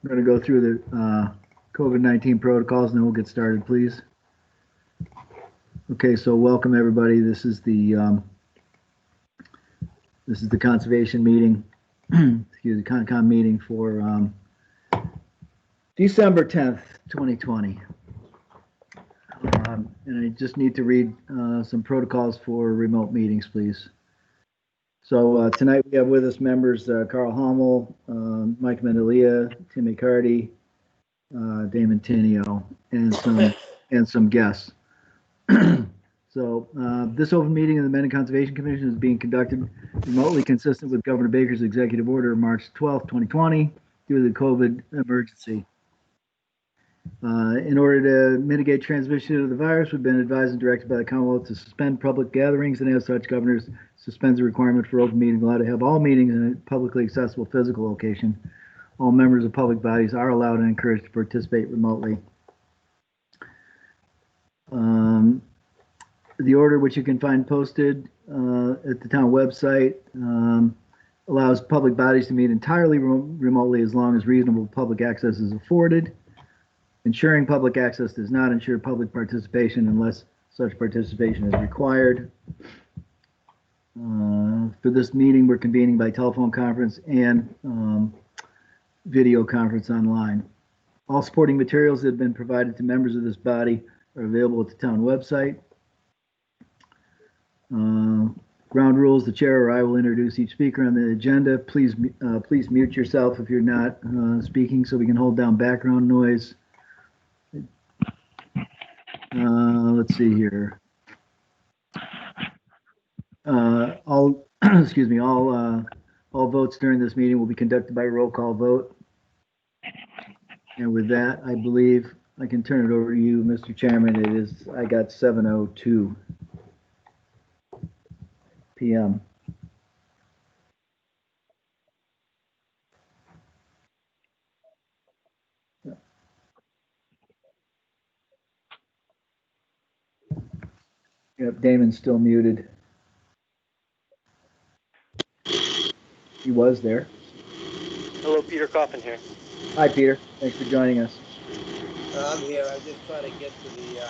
I'm going to go through the COVID-19 protocols and then we'll get started, please. Okay, so welcome everybody. This is the conservation meeting, excuse me, CONCOM meeting for December 10th, 2020. And I just need to read some protocols for remote meetings, please. So tonight we have with us members Carl Hommel, Mike Mendelia, Timmy Cardy, Damon Tinio, and some guests. So this open meeting of the Mendon Conservation Commission is being conducted remotely, consistent with Governor Baker's executive order of March 12, 2020, due to the COVID emergency. In order to mitigate transmission of the virus, we've been advised and directed by the Commonwealth to suspend public gatherings, and as such, governors suspends the requirement for open meeting law to have all meetings in a publicly accessible physical location. All members of public bodies are allowed and encouraged to participate remotely. The order, which you can find posted at the town website, allows public bodies to meet entirely remotely as long as reasonable public access is afforded. Ensuring public access does not ensure public participation unless such participation is required. For this meeting, we're convening by telephone conference and video conference online. All supporting materials that have been provided to members of this body are available at the town website. Ground rules, the chair or I will introduce each speaker on the agenda. Please mute yourself if you're not speaking so we can hold down background noise. Let's see here. All excuse me. All votes during this meeting will be conducted by roll call vote. And with that, I believe I can turn it over to you, Mr. Chairman. I got 7:02 p.m. Yep, Damon's still muted. He was there. Hello, Peter Coffin here. Hi, Peter. Thanks for joining us. I'm here. I'm just trying to get to the.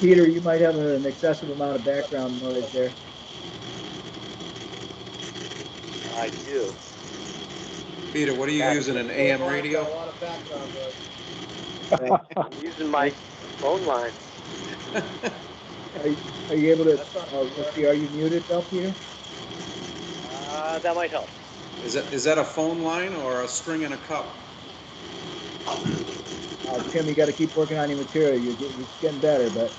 Peter, you might have an excessive amount of background noise there. I do. Peter, what are you using, an AM radio? A lot of background noise. I'm using my phone line. Are you able to? Let's see. Are you muted, though, Peter? That might help. Is that a phone line or a string in a cup? Tim, you got to keep working on your material. You're getting better, but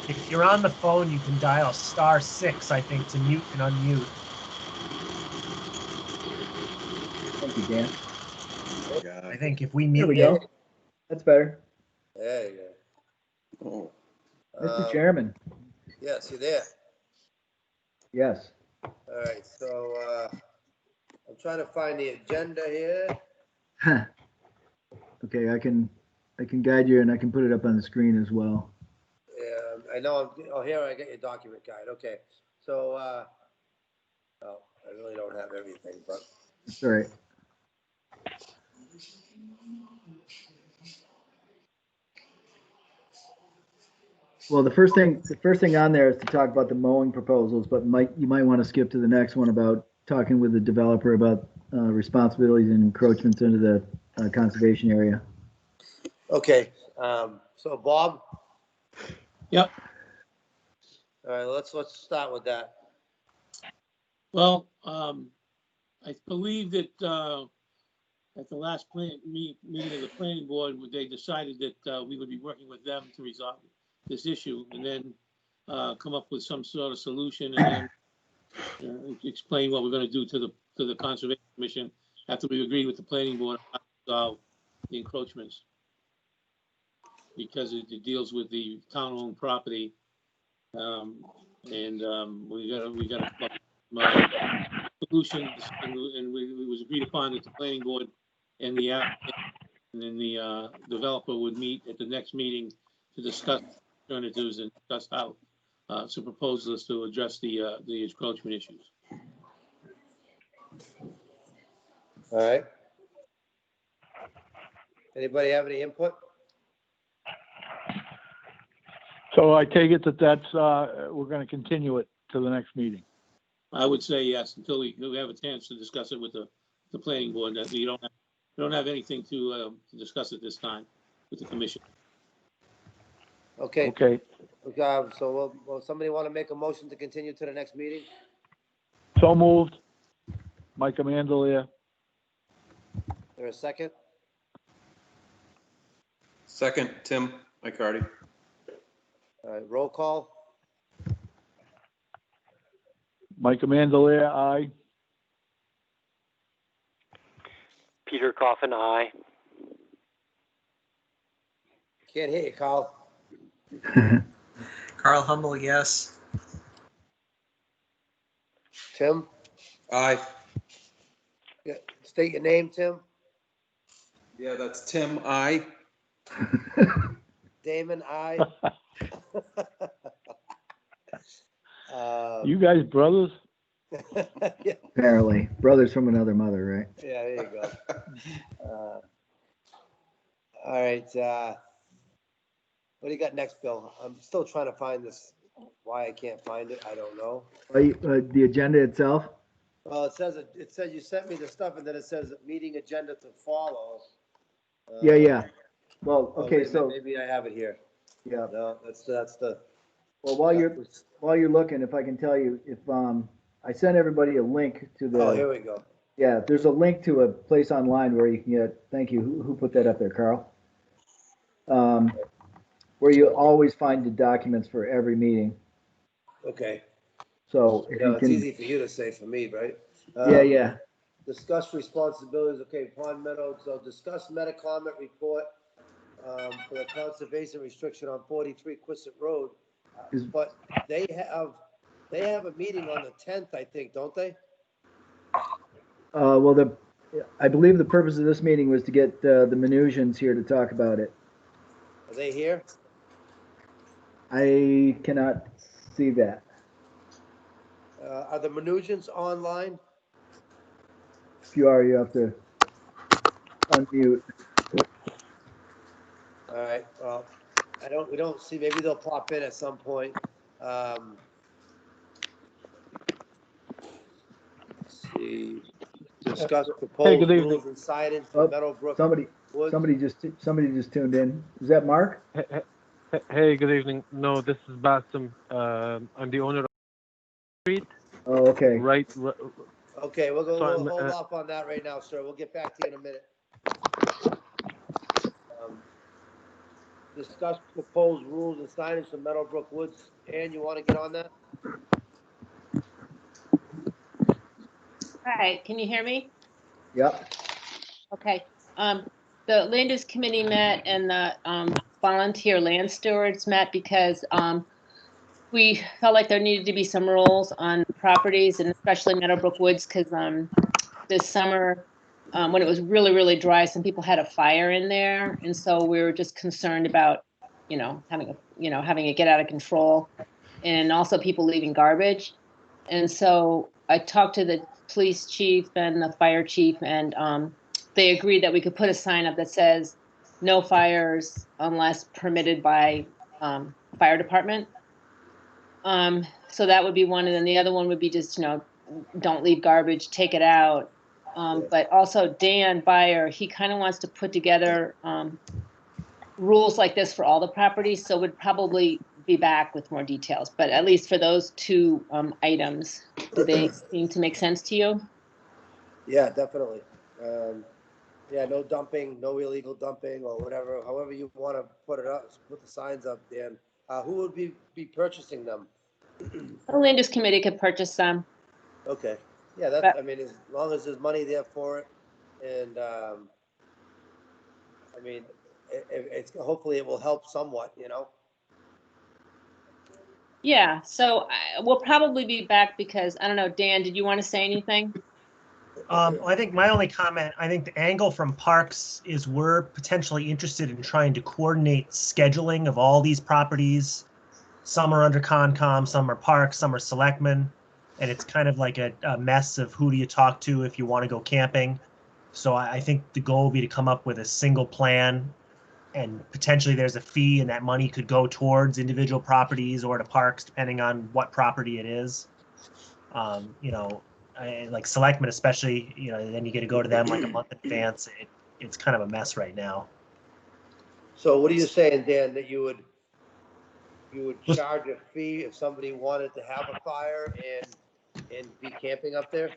if you're on the phone, you can dial *6, I think, to mute and unmute. thank you, Dan. I think if we mute, There we go. That's better. There you Oh. go. Mr. Chairman. Yes, you there? Yes. All right. So I'm trying to find the agenda here. Okay, I can guide you, and I can put it up on the screen as well. Yeah, I know. Here I got your document guide. Okay. So, I really don't have everything, but. That's all right. Well, the first thing on there is to talk about the mowing proposals, but you might want to skip to the next one about talking with the developer about responsibilities and encroachments into the conservation area. Okay. So Bob. Yep. All right. Let's start with that. Well, I believe that at the last meeting of the planning board, they decided that we would be working with them to resolve this issue and then come up with some sort of solution and then explain what we're going to do to the Conservation Commission after we agreed with the planning board to resolve the encroachments, because it deals with the town-owned property, and we got a solution, and it was agreed upon that the planning board and then the developer would meet at the next meeting to discuss alternatives and discuss how some proposals to address the encroachment issues. All right. Anybody have any input? So I take it that we're gonna continue it to the next meeting. I would say yes, until we have a chance to discuss it with the planning board, that we don't have anything to discuss at this time with the commission. Okay, Okay, so will somebody want to make a motion to continue to the next meeting? so moved. Mike Mandalia. There a second? Second, Tim McCarty. All right, roll call. Mike Mandalia, aye. Peter Coffin, aye. Can't hear you, Carl. Carl Hummel, yes. Tim? Aye. Yeah, state your name, Tim. Yeah, that's Tim, aye. Damon, I. You guys brothers? Yeah, Apparently, brothers from another mother, right? there you go. All right, what do you got next, Bill? I'm still trying to find this. Why I can't find it, I don't know. The agenda itself? Well, it said you sent me the stuff and then it says meeting agenda to follow. Yeah. Well, Oh, okay, wait a minute, so, maybe I have it here. yeah. No, that's the. Well, while you're looking, if I can tell you, if, I sent everybody a link to Oh, here the, we go. yeah, there's a link to a place online where you can get, thank you, who put that up there, Carl? Where you always find the documents for every meeting. Okay. So if Yeah, you it's can, easy for you to say for me, right? yeah. Discuss responsibilities, okay, Pond Meadow, so discuss Metacomet report, for the conservation restriction on 43 Quissett Road. Is- But they have a meeting on the 10th, I think, don't they? Well, I believe the purpose of this meeting was to get the Menusians here to talk about it. Are they here? I cannot see that. Are the Menusians online? If you are, you have to unmute. All right, well, we don't see, maybe they'll pop in at some point. Let's see, discuss proposed good evening. rules and signage Oh, for Meadowbrook Somebody Woods. somebody just tuned in. Is that Mark? Hey, good evening. No, this is Bassam. I'm the owner of the street. Oh, okay. Right. Okay, we'll So I'm, hold off on that right now, sir. We'll get back to you in a minute. Discuss proposed rules and signage for Meadowbrook Woods. Ann, you want to get on that? Hi, can you hear me? Yep. Okay. The land use committee met and the volunteer land stewards met because we felt like there needed to be some rules on properties and especially Meadowbrook Woods because this summer when it was really, really dry, some people had a fire in there. And so we were just concerned about, having it get out of control and also people leaving garbage. And so I talked to the police chief and the fire chief and they agreed that we could put a sign up that says no fires unless permitted by fire department. So that would be one. And then the other one would be just, don't leave garbage, take it out. But also Dan Byer, he kind of wants to put together rules like this for all the properties. So would probably be back with more details, but at least for those two items, do they seem to make sense to you? Yeah, definitely. Yeah, no dumping, no illegal dumping or whatever, however you want to put it up, put the signs up, Dan. Who would be purchasing them? The land use committee could purchase some. Okay, yeah, that's, I mean, as long as there's money there for it, and, I mean, it's, hopefully it will help somewhat, Yeah, so we'll probably be back because, I don't know, Dan, did you want to say anything? I think my only comment, I think the angle from Parks is we're potentially interested in trying to coordinate scheduling of all these properties. Some are under Concom, some are Parks, some are Selectmen. And it's kind of like a mess of who do you talk to if you want to go camping. So I think the goal would be to come up with a single plan, and potentially there's a fee, and that money could go towards individual properties or to parks, depending on what property it is. You know, like selectmen especially, you know, then you get to go to them like a month in advance. It's kind of a mess right now. So what are you saying, Dan, that you would charge a fee if somebody wanted to have a fire and be camping up there?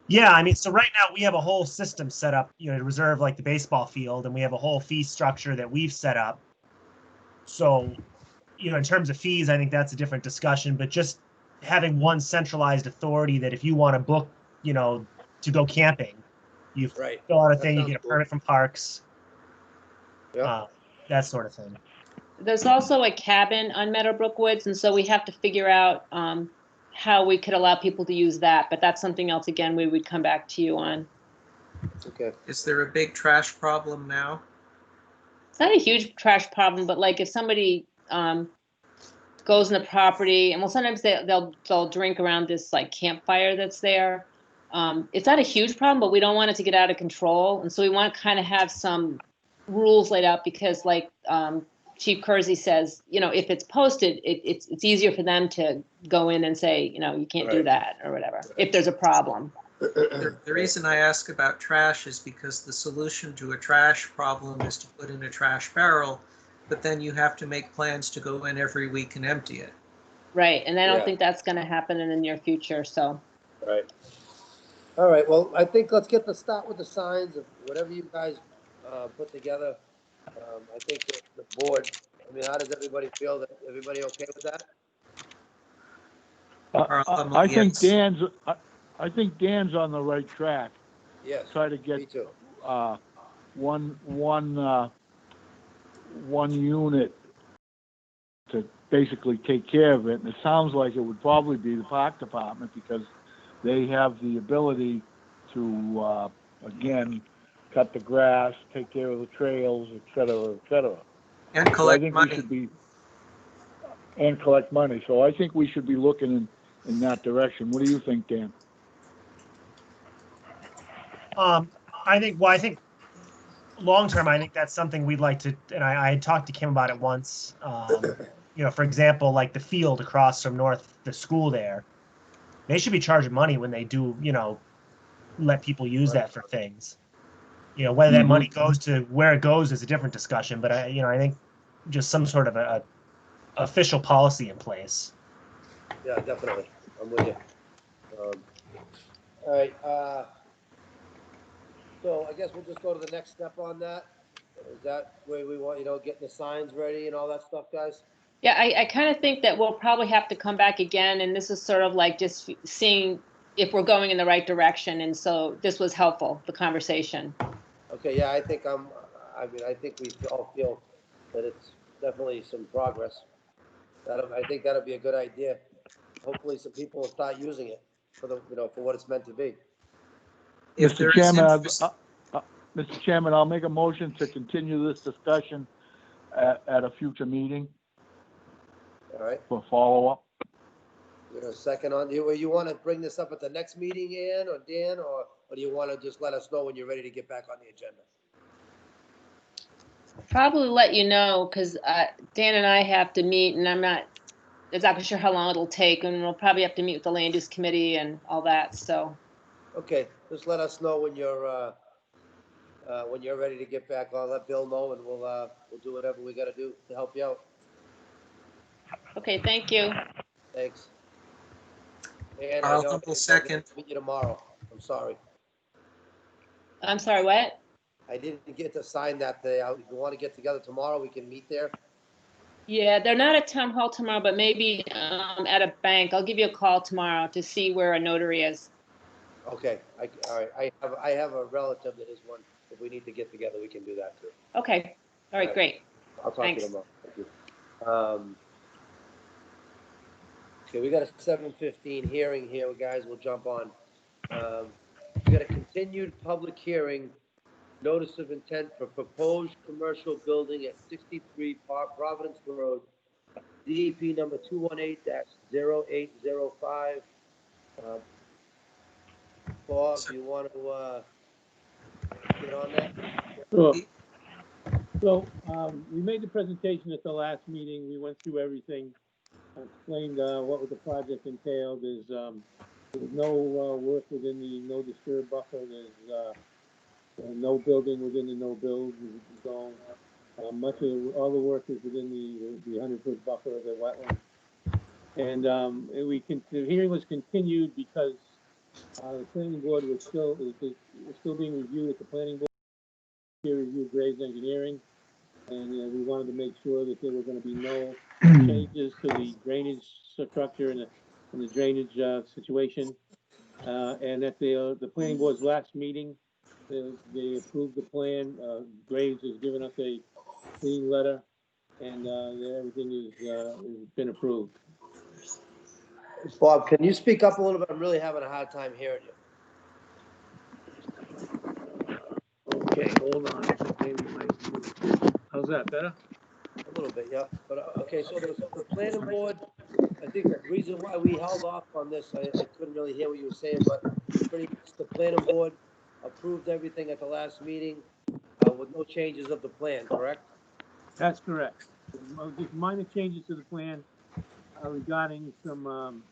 Yeah, I mean, so right now we have a whole system set up, you know, to reserve like the baseball field, and we have a whole fee structure that we've set up. So, you know, in terms of fees, I think that's a different discussion, but just having one centralized authority that if you want to book, you know, to go camping, you Right. fill out a That thing, you sounds get a cool. permit from parks, Yeah. that sort of thing. There's also a cabin on Meadowbrook Woods, and so we have to figure out how we could allow people to use that, but that's something else, again, we would come back to you on. Okay. Is there a big trash problem now? It's not a huge trash problem, but like if somebody goes in the property, and well, sometimes they'll drink around this like campfire that's there. It's not a huge problem, but we don't want it to get out of control, and so we want to kind of have some rules laid out, because like Chief Kersey says, you know, if it's posted, it's easier for them to go in and say, you know, you can't do Right. that or whatever, if there's a problem. The reason I ask about trash is because the solution to a trash problem is to put in a trash barrel, but then you have to make plans to go in every week and empty it. Right, and I don't Yeah. think that's going to happen in the near future, so. Right. All right, well, I think let's start with the signs of whatever you guys put together. I think that the board, I mean, how does everybody feel? That everybody okay with that? I think Yes. I think Dan's on the right track. Yes, Try to me get too. one unit to basically take care of it. And it sounds like it would probably be the park department, because they have the ability to, again, cut the grass, take care of the trails, et cetera, et cetera. And So I collect think money. we should be, and collect money. So I think we should be looking in that direction. What do you think, Dan? I think long term, I think that's something we'd like to, and I had talked to Kim about it once. You know, for example, like the field across from the school there, they should be charging money when they do, you know, let people use that for things. You know, whether that money goes to where it goes is a different discussion, but I think just some sort of a official policy in place. Yeah, definitely. I'm with you. All right, so I guess we'll just go to the next step on that. Is that where we want, getting the signs ready and all that stuff, guys? Yeah, I kind of think that we'll probably have to come back again, and this is sort of like just seeing if we're going in the right direction, and so this was helpful, the conversation. Okay, yeah, I think I think we all feel that it's definitely some progress. I think that'll be a good idea. Hopefully some people will start using it for for what it's meant to be. If Mr. there is Chairman, interest- Mr. Chairman, I'll make a motion to continue this discussion at a future meeting All right, for follow-up. you a second on, you want to bring this up at the next meeting, Ann or Dan, or do you want to just let us know when you're ready to get back on the agenda? Probably let you know, because Dan and I have to meet, and I'm not exactly sure how long it'll take, and we'll probably have to meet with the land use committee and all that, so. Okay, just let us know when you're ready to get back on. Let Bill know, and we'll do whatever we got to do to help you out. Okay, thank you. Thanks. And Carl I know Humble, second. Meet you tomorrow. I'm sorry. I'm sorry, what? I didn't get to sign that day. If you want to get together tomorrow, we can meet there. Yeah, they're not at town hall tomorrow, but maybe at a bank. I'll give you a call tomorrow to see where a notary is. Okay, all right. I have a relative that is one. If we need to get together, we can do that too. Okay, all right, great. I'll talk Thanks. to you tomorrow. Thank you. Okay, we got a 7:15 hearing here, guys. We'll jump on. We got a continued public hearing, notice of intent for proposed commercial building at 63 Providence Road, DEP number 218-0805. Bob, do you want to get on that? Sure. So, we made the presentation at the last meeting. We went through everything. I explained, what the project entailed. There's no, work within the no disturb buffer. There's, no building within the no build zone. Much of, all the work is within the 100-foot buffer of the wetland. And, the hearing was continued because, the planning board was still being reviewed at the planning board, peer review Graves Engineering. And, we wanted to make sure that there were gonna be no changes to the drainage structure and the drainage, situation. And at the planning board's last meeting, they approved the plan. Graves has given us a clean letter, and, everything has been approved. Bob, can you speak up a little bit? I'm really having a hard time hearing you. Okay, hold on. How's that, better? A little bit, yeah. But, okay, so the planning board, I think the reason why we held off on this, I couldn't really hear what you were saying, but pretty much the planning board approved everything at the last meeting, with no changes of the plan, correct? That's correct. Just minor changes to the plan, regarding some,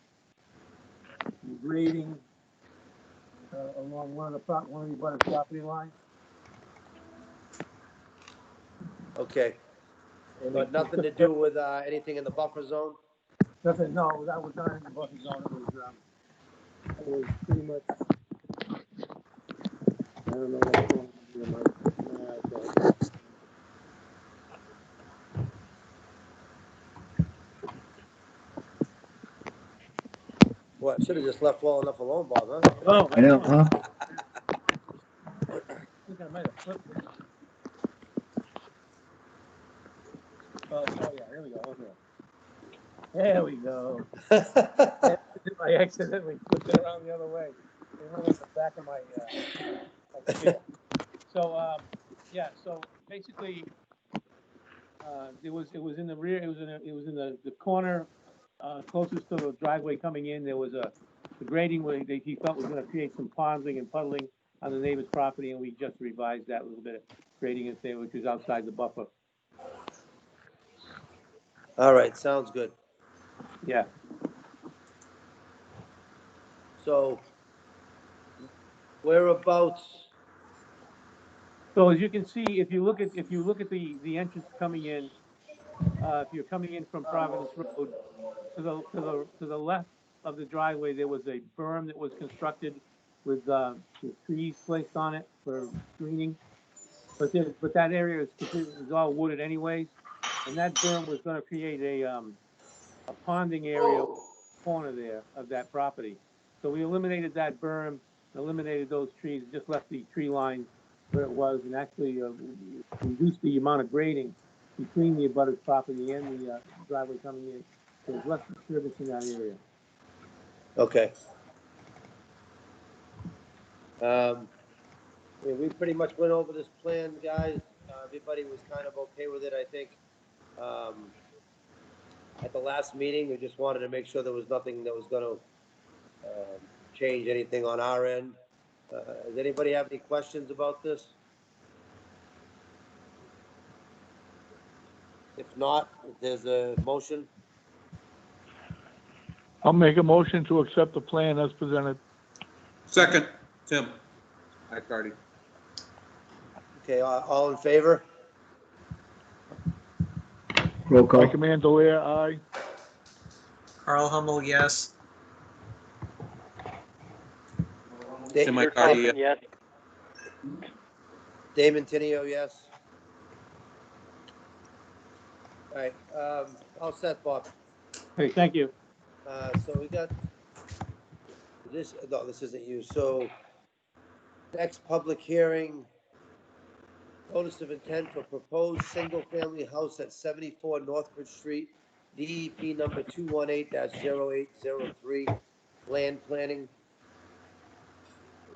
grading, along one of the property lines. Okay. But nothing to do with, anything in the buffer zone? Nothing, no, that was not in the buffer zone. It was pretty much, I don't know what's going on here, Mike. What, should've just left well enough alone, Bob, huh? Oh, I know, huh? I think I might have flipped it. Oh, yeah, here we go, okay. There we go. I accidentally flipped it around the other way. It went in the back of my computer. So, yeah, so basically, it was in the rear, it was in the corner, closest to the driveway coming in. There was the grading where he felt was gonna create some ponding and puddling on the neighbor's property, and we just revised that a little bit of grading and there, which is outside the buffer. All right, sounds good. Yeah. So, whereabouts, So as you can see, if you look at the entrance coming in, if you're coming in from Providence Road, to the left of the driveway, there was a berm that was constructed with trees placed on it for screening. But that area is all wooded anyways, and that berm was going to create a ponding area corner there of that property. So we eliminated that berm, eliminated those trees, just left the tree line where it was, and actually reduced the amount of grading between the abutter's property and the driveway coming in. So there's less disturbance in that area. okay. Yeah, we pretty much went over this plan, guys. Everybody was kind of okay with it, I think. At the last meeting, we just wanted to make sure there was nothing that was gonna change anything on our end. Does anybody have any questions about this? If not, if there's a motion, I'll make a motion to accept the plan as presented. Second, Tim McCarty. okay, all in favor? Roll call. Mike Mandelia, aye. Carl Hummel, yes. Tim Peter McCarty, Kaufman, yes. Damon Tenio, yes. All right, all set, Bob. Okay, thank you. So we got this, no, this isn't you. So next public hearing, notice of intent for proposed single-family house at 74 Northbridge Street, DEP number 218-0803, land planning.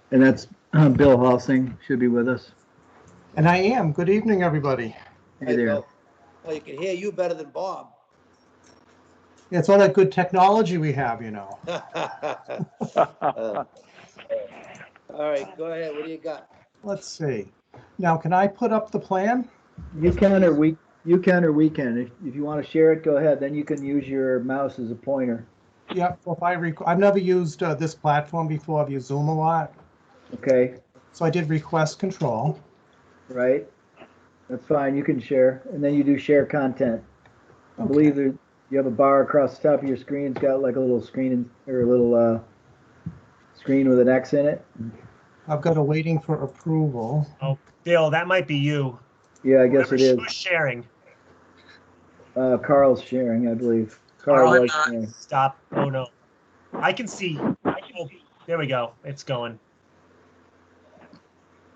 And that's Bill Halsing, should be with us. And I am. Good evening, everybody. Hey there. Bill. Well, you can hear you better than Bob. Yeah, it's all that good technology we have, you know. All right, go ahead. What do you got? Let's see. Now, can I put up the plan? You can or we can. If you want to share it, go ahead. Then you can use your mouse as a pointer. Yeah, well, I've never used this platform before. I've used Zoom a lot. Okay, So I did request control. right? That's fine. You can share, and then you do share content. I believe that you have a bar across the top of your screen. It's got like a little screen or a little screen with an X in it. I've got a waiting for approval. Oh, Bill, that might be you. Yeah, I guess it is. Who's sharing? Carl's sharing, I believe. Carl, Carl I'm was not. sharing. Stop. Oh, no. I can see. Oh, there we go. It's going.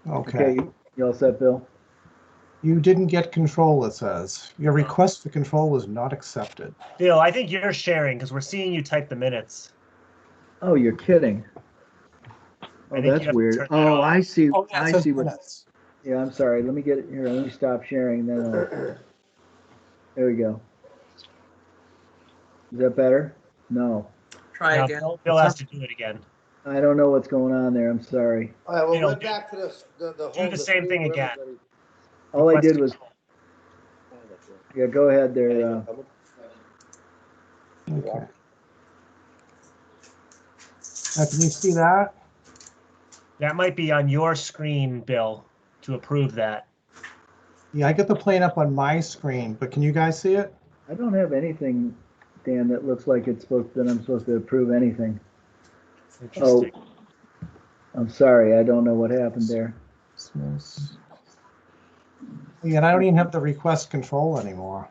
Okay. You all set, Bill? You didn't get control, it says. Your request for control was not accepted. Bill, I think you're sharing because we're seeing you type the minutes. Oh, you're kidding. I Oh, think you that's have to weird. turn that Oh, off. I see. Oh, yeah, it I says see what. minutes. Yeah, I'm sorry. Let me get it here. Let me stop sharing. Then there we go. Is that better? No. Try Now, again. Bill has to do it again. I don't know what's going on there. I'm sorry. All right, well, You know, we're back to the do home. the same thing screen where again. everybody- All I Request did was, control. yeah, go ahead there. Okay. Now, can you see that? That might be on your screen, Bill, to approve that. Yeah, I get the plan up on my screen, but can you guys see it? I don't have anything, Dan, that looks like it's supposed that I'm supposed to approve anything. Interesting. I'm sorry. I don't know what happened there. Yeah, and I don't even have the request control anymore.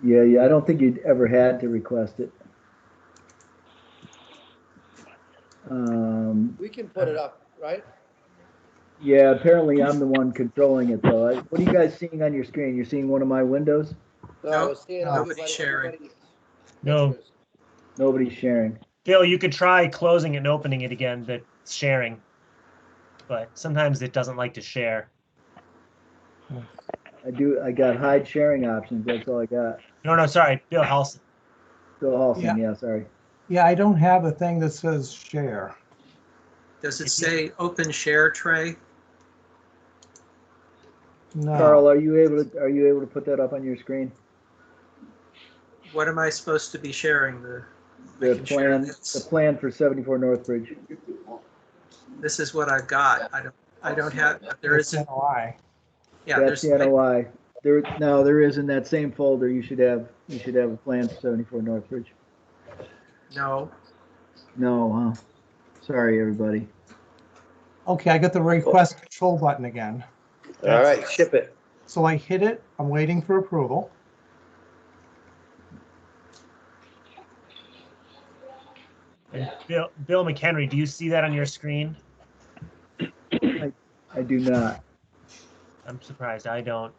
Yeah, I don't think you'd ever had to request it. We can put it up, right? Yeah, apparently I'm the one controlling it though. What are you guys seeing on your screen? You're seeing one of my windows? No, Nope, we're seeing nobody's everybody- sharing. everybody's No. pictures. Nobody's sharing. Bill, you could try closing it and opening it again, the sharing. But sometimes it doesn't like to share. I got hide sharing options. That's all I got. No, sorry. Bill Halson. Bill Halson, Yeah. yeah, sorry. Yeah, I don't have a thing that says share. Does it say open share tray? No. Carl, are you able to put that up on your screen? What am I supposed to be sharing? I The can share plan, this. the plan for 74 Northbridge. This is what I've got. I don't have, there It's isn't, NOI. yeah, That's there's, the NOI. There is in that same folder. You should have a plan for 74 Northbridge. no, No, huh? Sorry, everybody. Okay, I got the request control button again. All right, ship it. So I hit it. I'm waiting for approval. And Bill McHenry, do you see that on your screen? I do not. I'm surprised. I don't.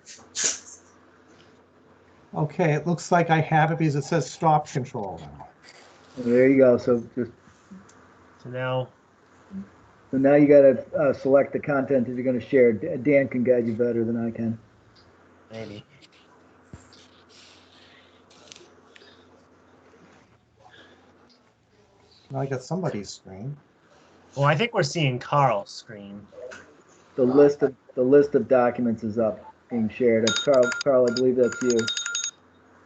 Okay, it looks like I have it because it says stop control now. There you go. So So now you got to select the content that you're going to share. Dan can guide you better than I can. maybe. Now I got somebody's screen. Well, I think we're seeing Carl's screen. The list of documents is up, being shared. It's Carl, I believe that's you.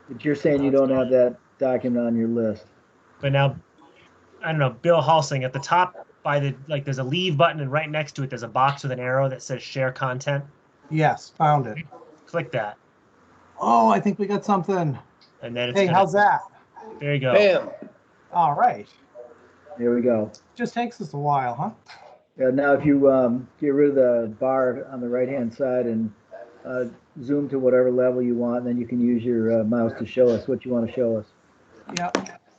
But you're saying you don't have that document on your list. But now, I don't know, Bill Halsing, at the top by there's a leave button, and right next to it, there's a box with an arrow that says share content. Yes, found it. Click that. Oh, I think we got something. And then it's Hey, how's that? There you go. Bam. All right. Here we go. Just takes us a while, huh? Yeah, now if you get rid of the bar on the right-hand side and zoom to whatever level you want, then you can use your mouse to show us what you want to show us. Yeah.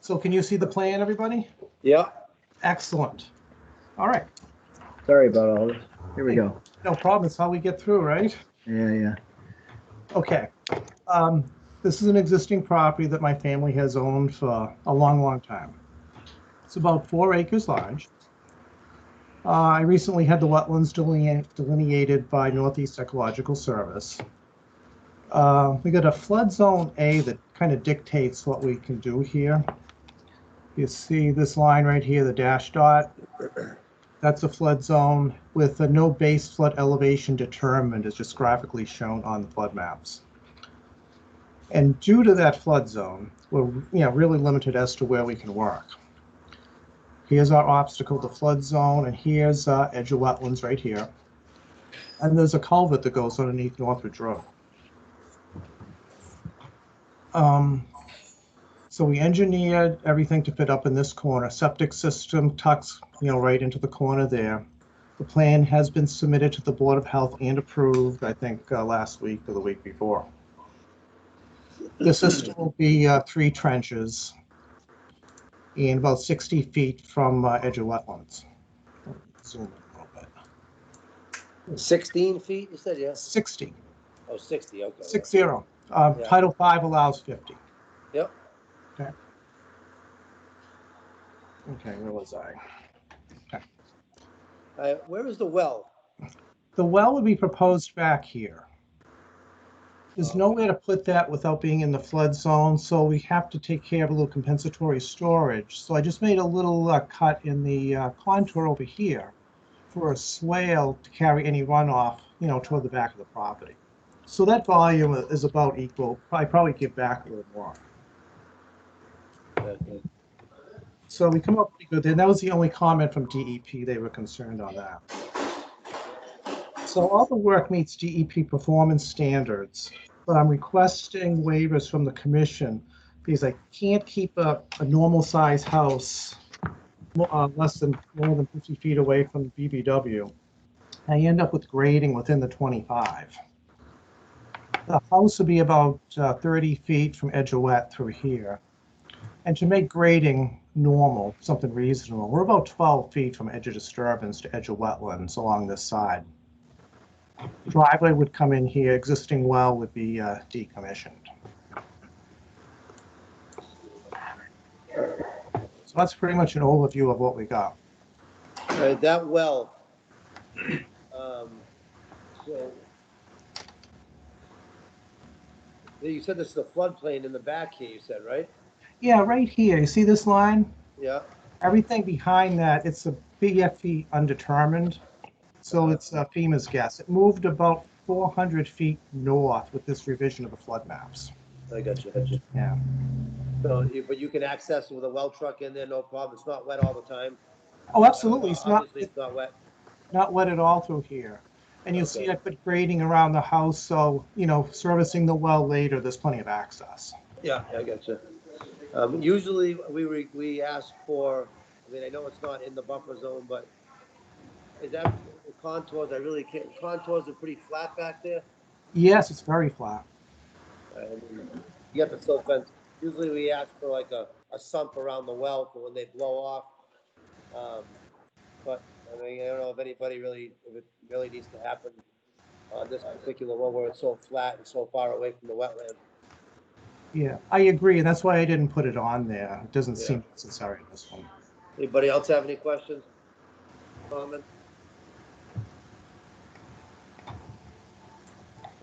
So can you see the plan, everybody? Yeah. Excellent. All right. Sorry about all this. Here we go. No problem. It's how we get through, right? Yeah. Okay. This is an existing property that my family has owned for a long, long time. It's about 4 acres large. I recently had the wetlands delineated by Northeast Ecological Service. We got a flood zone A that kind of dictates what we can do here. You see this line right here, the dash dot. That's a flood zone with no base flood elevation determined, as just graphically shown on the flood maps. And due to that flood zone, we're really limited as to where we can work. Here's our obstacle, the flood zone, and here's edge of wetlands right here. And there's a culvert that goes underneath Northridge Road. So we engineered everything to fit up in this corner. Septic system tucks, right into the corner there. The plan has been submitted to the Board of Health and approved, I think, last week or the week before. The system will be 3 trenches and about 60 feet from edge of wetlands. Zoom in a little bit. 16 feet, you said, yeah? 60. Oh, 60, okay. 60. Yeah. Title V allows 50. Yep. Okay, where was I? Where is the well? The well would be proposed back here. There's nowhere to put that without being in the flood zone, so we have to take care of a little compensatory storage. So I just made a little cut in the contour over here for a swale to carry any runoff, toward the back of the property. So that volume is about equal. I probably give back a little more. Okay. So we come up pretty good. And that was the only comment from DEP. They were concerned on that. So all the work meets DEP performance standards, but I'm requesting waivers from the commission because I can't keep a normal size house more than 50 feet away from the BBW. I end up with grading within the 25. The house would be about 30 feet from edge of wet through here. And to make grading normal, something reasonable, we're about 12 feet from edge of disturbance to edge of wetlands along this side. Driveway would come in here, existing well would be decommissioned. So that's pretty much an overview of what we got. That well, so you said this is a floodplain in the back here, you said, right? Yeah, right here. You see this line? Yeah. Everything behind that, it's a BFE undetermined. So it's FEMA's guess. It moved about 400 feet north with this revision of the flood maps. I got you. Yeah. So, but you can access it with a well truck in there, no problem. It's not wet all the time. Oh, absolutely. Obviously, it's not wet. Not wet at all through here. And you'll see I put grading around the house, so, servicing the well later, there's plenty of access. Yeah, I got you. Usually we ask for, I know it's not in the buffer zone, but is that the contours? I really can't. Contours are pretty flat back there. Yes, it's very flat. You got the silt fence. Usually we ask for like a sump around the well for when they blow off. But I don't know if it really needs to happen on this particular one where it's so flat and so far away from the wetland. Yeah, I agree, and that's why I didn't put it on there. It doesn't seem necessary in this one. Anybody else have any questions? Comments?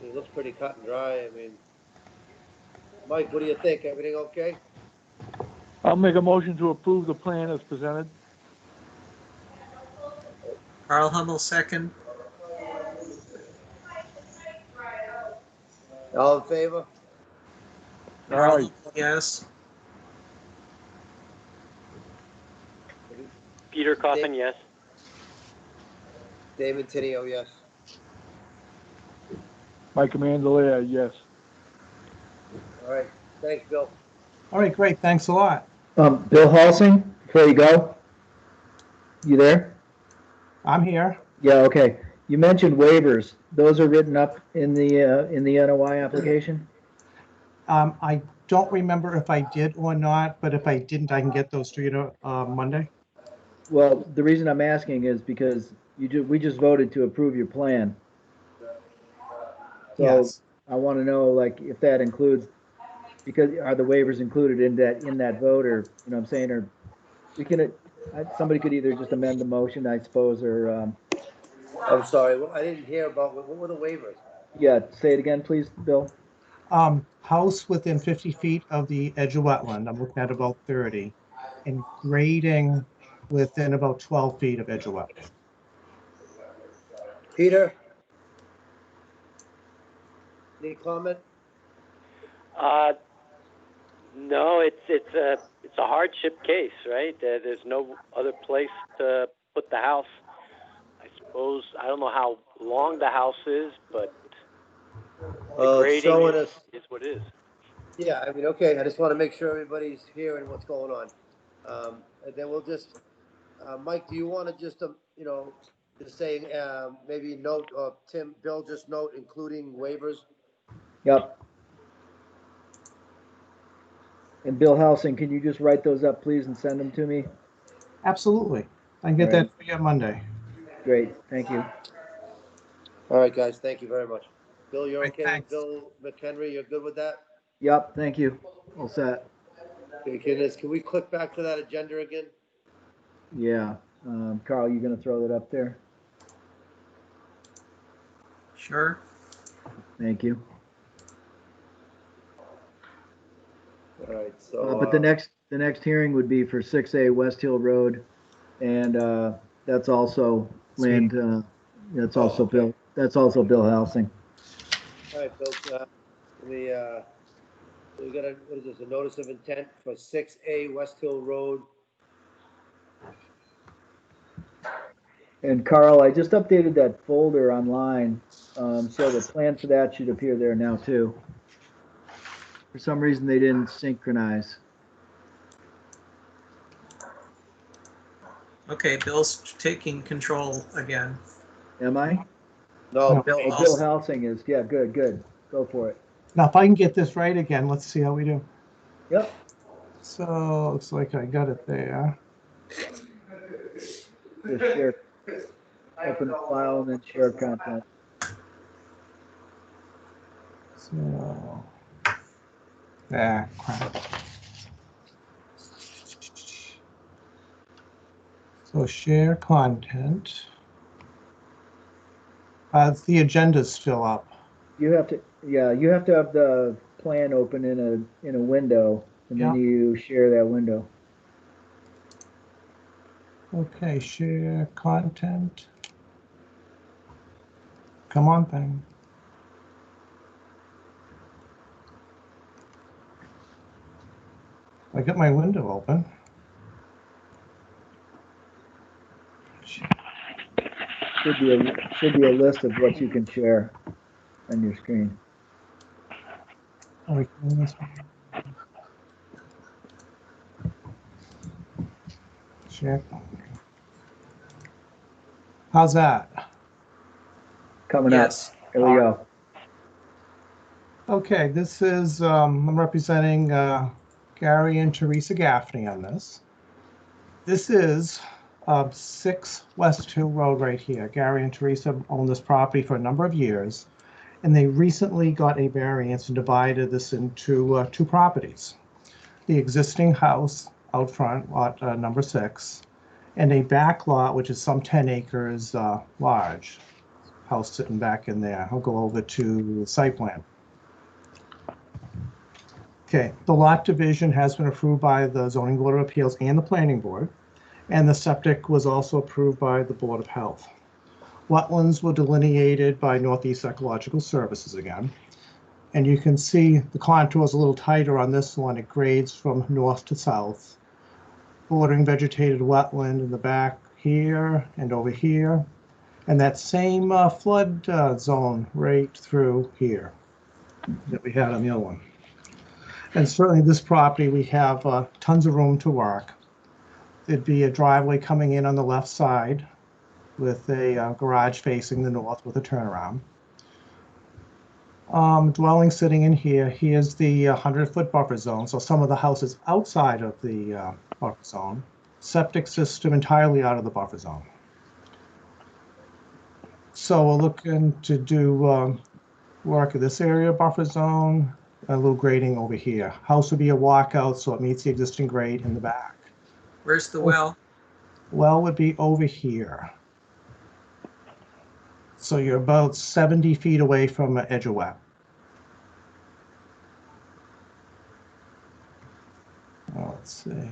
It looks pretty cut and dry. Mike, what do you think? Everything okay? I'll make a motion to approve the plan as presented. Carl Hummel, second. All in favor? Carl Hummel, yes. Peter Coffin, yes. David Tenio, yes. Mike Mandalia, yes. All right. Thanks, Bill. All right, great. Thanks a lot. Bill Halsing, before you go, you there? I'm here. Yeah, okay. You mentioned waivers. Those are written up in the NOI application? I don't remember if I did or not, but if I didn't, I can get those to you Monday. Well, the reason I'm asking is because we just voted to approve your plan. So Yes. I want to know, like, if that includes, because are the waivers included in that vote, or, you know what I'm saying, or we can, somebody could either just amend the motion, I suppose, or, I'm sorry. I didn't hear about what were the waivers? yeah, say it again, please, Bill. House within 50 feet of the edge of wetland. I'm looking at about 30. And grading within about 12 feet of edge of wetland. Peter? Any comment? No, it's a hardship case, right? There's no other place to put the house. I suppose, I don't know how long the house is, but the grading Showing us, is what it is. yeah, I mean, okay, I just want to make sure everybody's hearing what's going on. And then we'll just, Mike, do you want to just, you know, just say, maybe note, Tim, Bill, just note including waivers? Yep. And Bill Housing, can you just write those up, please, and send them to me? Absolutely. I can get All right. that for you on Monday. Great, thank you. All right, guys, thank you very much. Bill, you're Great, okay thanks. with Bill McHenry? You're good with that? Yep, thank you. All set. Okay, can we click back to that agenda again? Yeah. Carl, you gonna throw that up there? Sure. Thank you. All right, so. But the next hearing would be for 6A West Hill Road, and that's also land. That's also okay. Bill. That's also Bill Housing. All right, Bill, we got a, what is this, a notice of intent for 6A West Hill Road? And Carl, I just updated that folder online, so the plan for that should appear there now too. For some reason, they didn't synchronize. Okay, Bill's taking control again. Am I? No, No. Bill, Oh, Bill Housing is, yeah, good, good. Go for it. Now, if I can get this right again, let's see how we do. Yep. So looks like I got it there. Just share, open the file and then share content. So, crap. So share content. The agenda's still up. You have to, yeah, you have to have the plan open in a window, and then Yeah. you share that window. Okay, share content. Come on, thing. I got my window open. Should be a list of what you can share on your screen. Are we doing this one? Share. How's that? Coming Yes. up. Here we go. Okay, this is, I'm representing Gary and Teresa Gaffney on this. This is 6 West Hill Road right here. Gary and Teresa own this property for a number of years, and they recently got a variance and divided this into 2 properties. The existing house out front, lot number 6, and a back lot, which is some 10 acres large. House sitting back in there. I'll go over to the site plan. Okay, the lot division has been approved by the Zoning Board of Appeals and the Planning Board, and the septic was also approved by the Board of Health. Wetlands were delineated by Northeast Ecological Services again, and you can see the contour is a little tighter on this one. It grades from north to south, bordering vegetated wetland in the back here and over here, and that same flood zone right through here that we had on the other one. And certainly this property, we have tons of room to work. There'd be a driveway coming in on the left side with a garage facing the north with a turnaround. Dwelling sitting in here. Here's the 100-foot buffer zone. So some of the houses outside of the buffer zone. Septic system entirely out of the buffer zone. So we're looking to do work in this area buffer zone. A little grading over here. House would be a walkout, so it meets the existing grade in the back. Where's the well? Well would be over here. So you're about 70 feet away from an edge of wet. Let's see.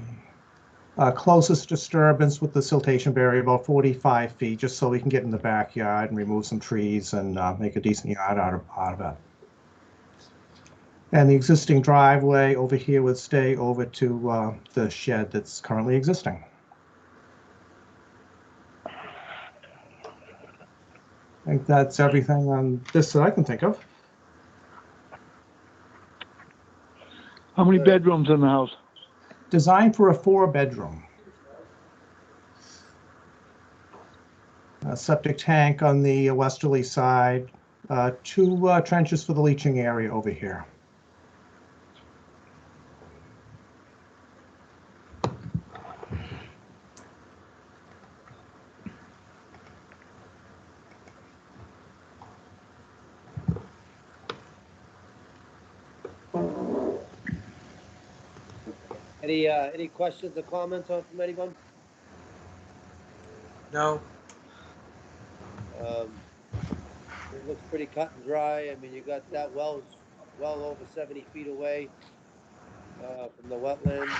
Closest disturbance with the siltation barrier, about 45 feet, just so we can get in the backyard and remove some trees and make a decent yard out of it. And the existing driveway over here would stay over to the shed that's currently existing. I think that's everything on this that I can think of. How many bedrooms in the house? Designed for a 4-bedroom. A septic tank on the westerly side, 2 trenches for the leaching area over here. Any questions or comments from anyone? No, It looks pretty cut and dry. I mean, you got that well over 70 feet away from the wetlands.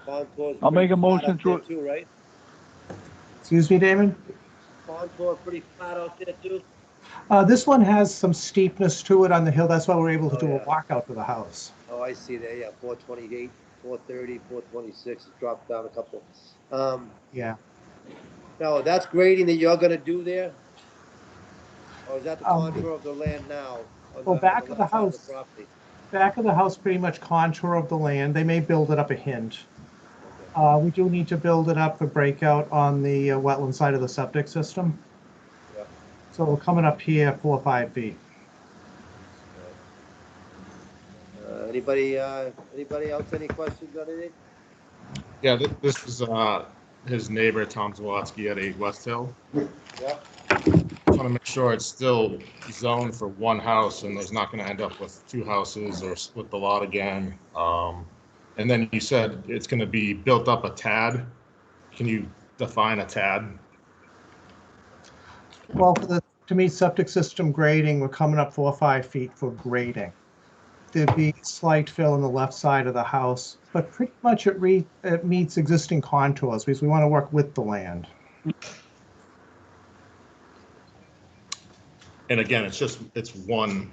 Contour's I'll make a pretty flat motion up there to, too, right? Excuse me, Damon? Contour pretty flat out there too. This one has some steepness to it on the hill. That's why we're able to Oh, do yeah. a walkout to the house. Oh, I see there. Yeah, 428, 430, 426. It dropped down a couple. Yeah. No, that's grading that you're gonna do there? Or is that the Um, contour of the land now? On well, the, back on of the the left side of house. the property? Back of the house, pretty much contour of the land. They may build it up a hint. We do need to build it up for breakout on the wetland side of the septic system. Yeah. So we're coming up here 4 or 5 feet. Anybody else, any questions on anything? Yeah, this is his neighbor, Tom Zawatsky at 8 West Hill. Yeah. Want to make sure it's still zoned for one house and there's not going to end up with 2 houses or split the lot again. And then you said it's going to be built up a tad. Can you define a tad? Well, to meet septic system grading, we're coming up 4 or 5 feet for grading. There'd be slight fill on the left side of the house, but pretty much it meets existing contours because we want to work with the land. And again, it's one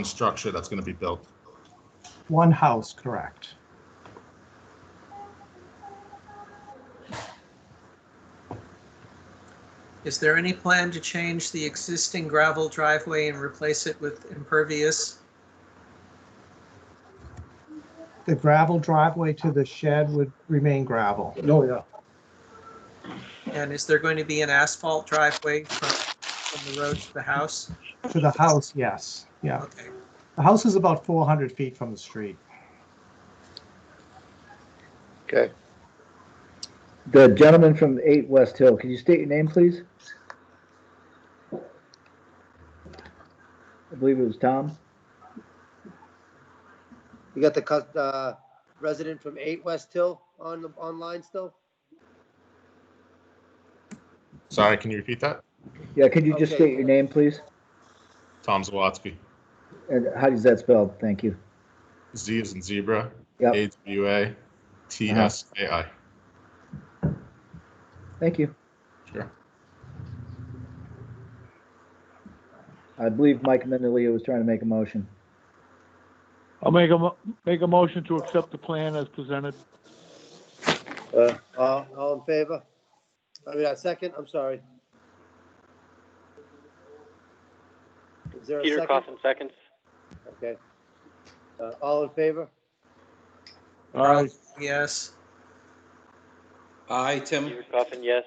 structure that's going to be built. One house, correct. is there any plan to change the existing gravel driveway and replace it with impervious? The gravel driveway to the shed would remain gravel. oh, yeah. And is there going to be an asphalt driveway from the road to the house? To the house, yes. Yeah. Okay. The house is about 400 feet from the street. Okay. The gentleman from 8 West Hill, can you state your name, please? I believe it was Tom. You got the resident from 8 West Hill online still? Sorry, can you repeat that? Yeah, could you just Okay. state your name, please? Tom Zawatsky. And how is that spelled? Thank you. Z as in zebra. Yep. AWATSKI. Thank you. Sure. I believe Mike Mendelia was trying to make a motion. I'll make a motion to accept the plan as presented. All in favor? I mean, a second, I'm sorry. Is there a Peter second? Coffin seconds. Okay. All in favor? Aye. Yes. Aye, Tim. Peter Coffin, yes.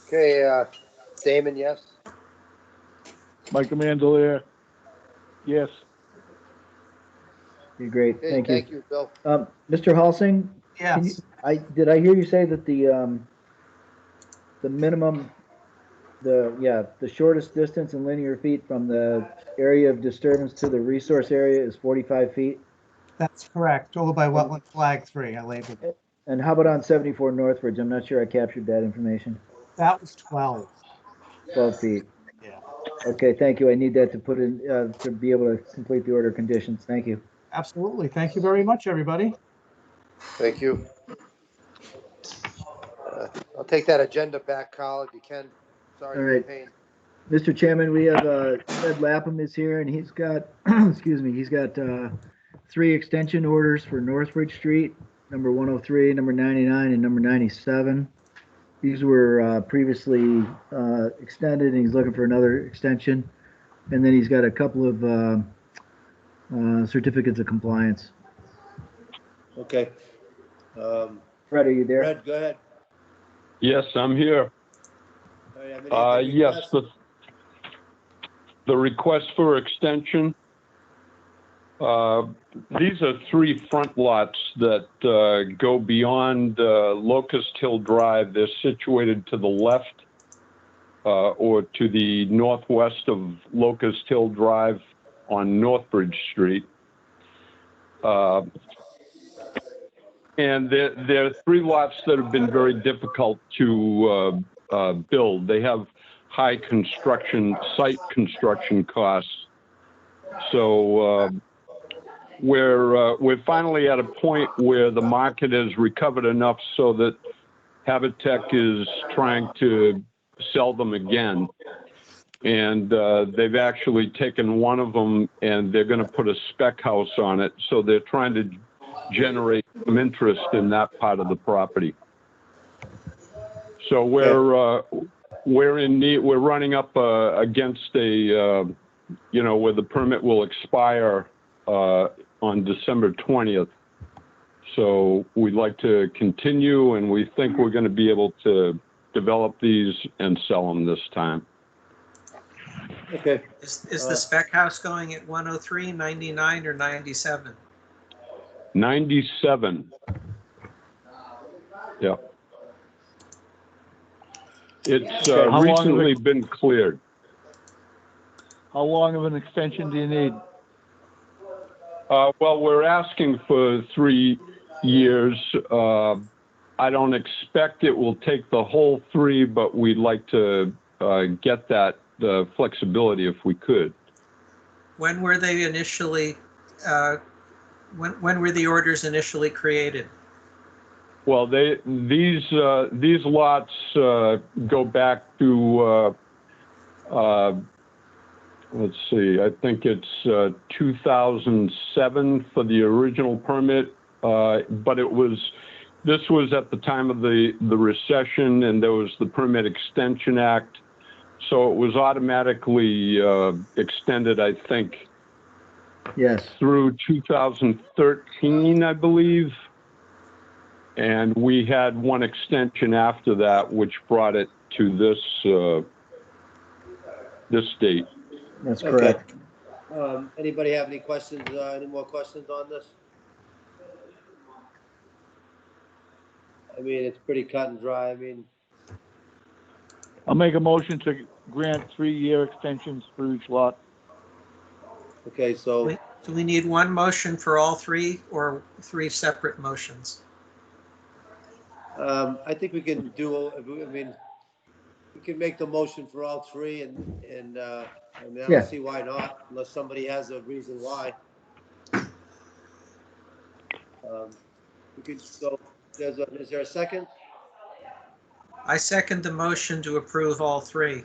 Okay, Damon, yes? Mike Mandelia, yes. You're great. Okay, Thank you. thank you, Bill. Mr. Halsing, Yes. did I hear you say that the minimum, the shortest distance in linear feet from the area of disturbance to the resource area is 45 feet? That's correct. Over by wetland flag 3, I labeled it. And how about on 74 Northridge? I'm not sure I captured that information. That was 12. 12 feet. Yeah. Okay, thank you. I need that to put in, to be able to complete the order of conditions. Thank you. Absolutely. Thank you very much, everybody. Thank you. I'll take that agenda back, Carl, if you can. Sorry All for the right. pain. Mr. Chairman, we have, Fred Lapham is here and he's got, excuse me, he's got, 3 extension orders for Northbridge Street, number 103, number 99, and number 97. These were, previously, extended and he's looking for another extension. And then he's got a couple of, certificates of compliance. Okay. Fred, are you there? Fred, go ahead. Yes, I'm here. All right, have any Yes, requests? the request for extension. These are 3 front lots that go beyond Locust Hill Drive. They're situated to the left or to the northwest of Locust Hill Drive on Northbridge Street. And there are 3 lots that have been very difficult to build. They have high site construction costs. So we're finally at a point where the market has recovered enough so that Habitat is trying to sell them again. And they've actually taken one of them and they're going to put a spec house on it. So they're trying to generate some interest in that part of the property. So we're in need. We're running up against a where the permit will expire on December 20th. So we'd like to continue, and we think we're going to be able to develop these and sell them this time. Okay. Is the spec house going at 103, 99, or 97? 97. Yeah. It's recently been cleared. How long of an extension do you need? Well, we're asking for 3 years. I don't expect it will take the whole 3, but we'd like to get that flexibility if we could. When were they initially, when were the orders initially created? Well, these lots go back to let's see, I think it's 2007 for the original permit, but this was at the time of the recession, and there was the Permit Extension Act, so it was automatically extended, I think. Yes. Through 2013, I believe. And we had one extension after that, which brought it to this date. That's correct. Okay. Anybody have any questions, any more questions on this? I mean, it's pretty cut and dry. I mean, I'll make a motion to grant 3-year extensions for each lot. okay, so, Do we need one motion for all 3 or 3 separate motions? I think we can do, I mean, we can make the motion for all 3 and I mean, I Yeah. don't see why not, unless somebody has a reason why. We could, so, is there a second? I second the motion to approve all 3.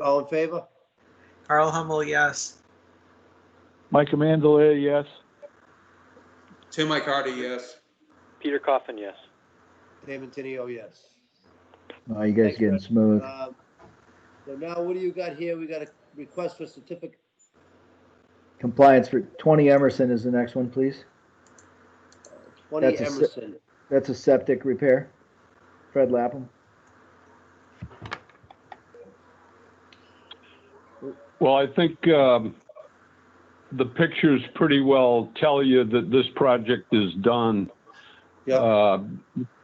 All in favor? Carl Hummel, yes. Mike Mandalia, yes. Tim Icardi, yes. Peter Coffin, yes. Damon Tenio, yes. Oh, you guys Thanks, getting Fred. smooth. So now what do you got here? We got a request for certificate. Compliance for 20 Emerson is the next one, please. 20 That's a Emerson. That's a septic repair. Fred Lapham. Well, I think the pictures pretty well tell you that this project is done. Yeah.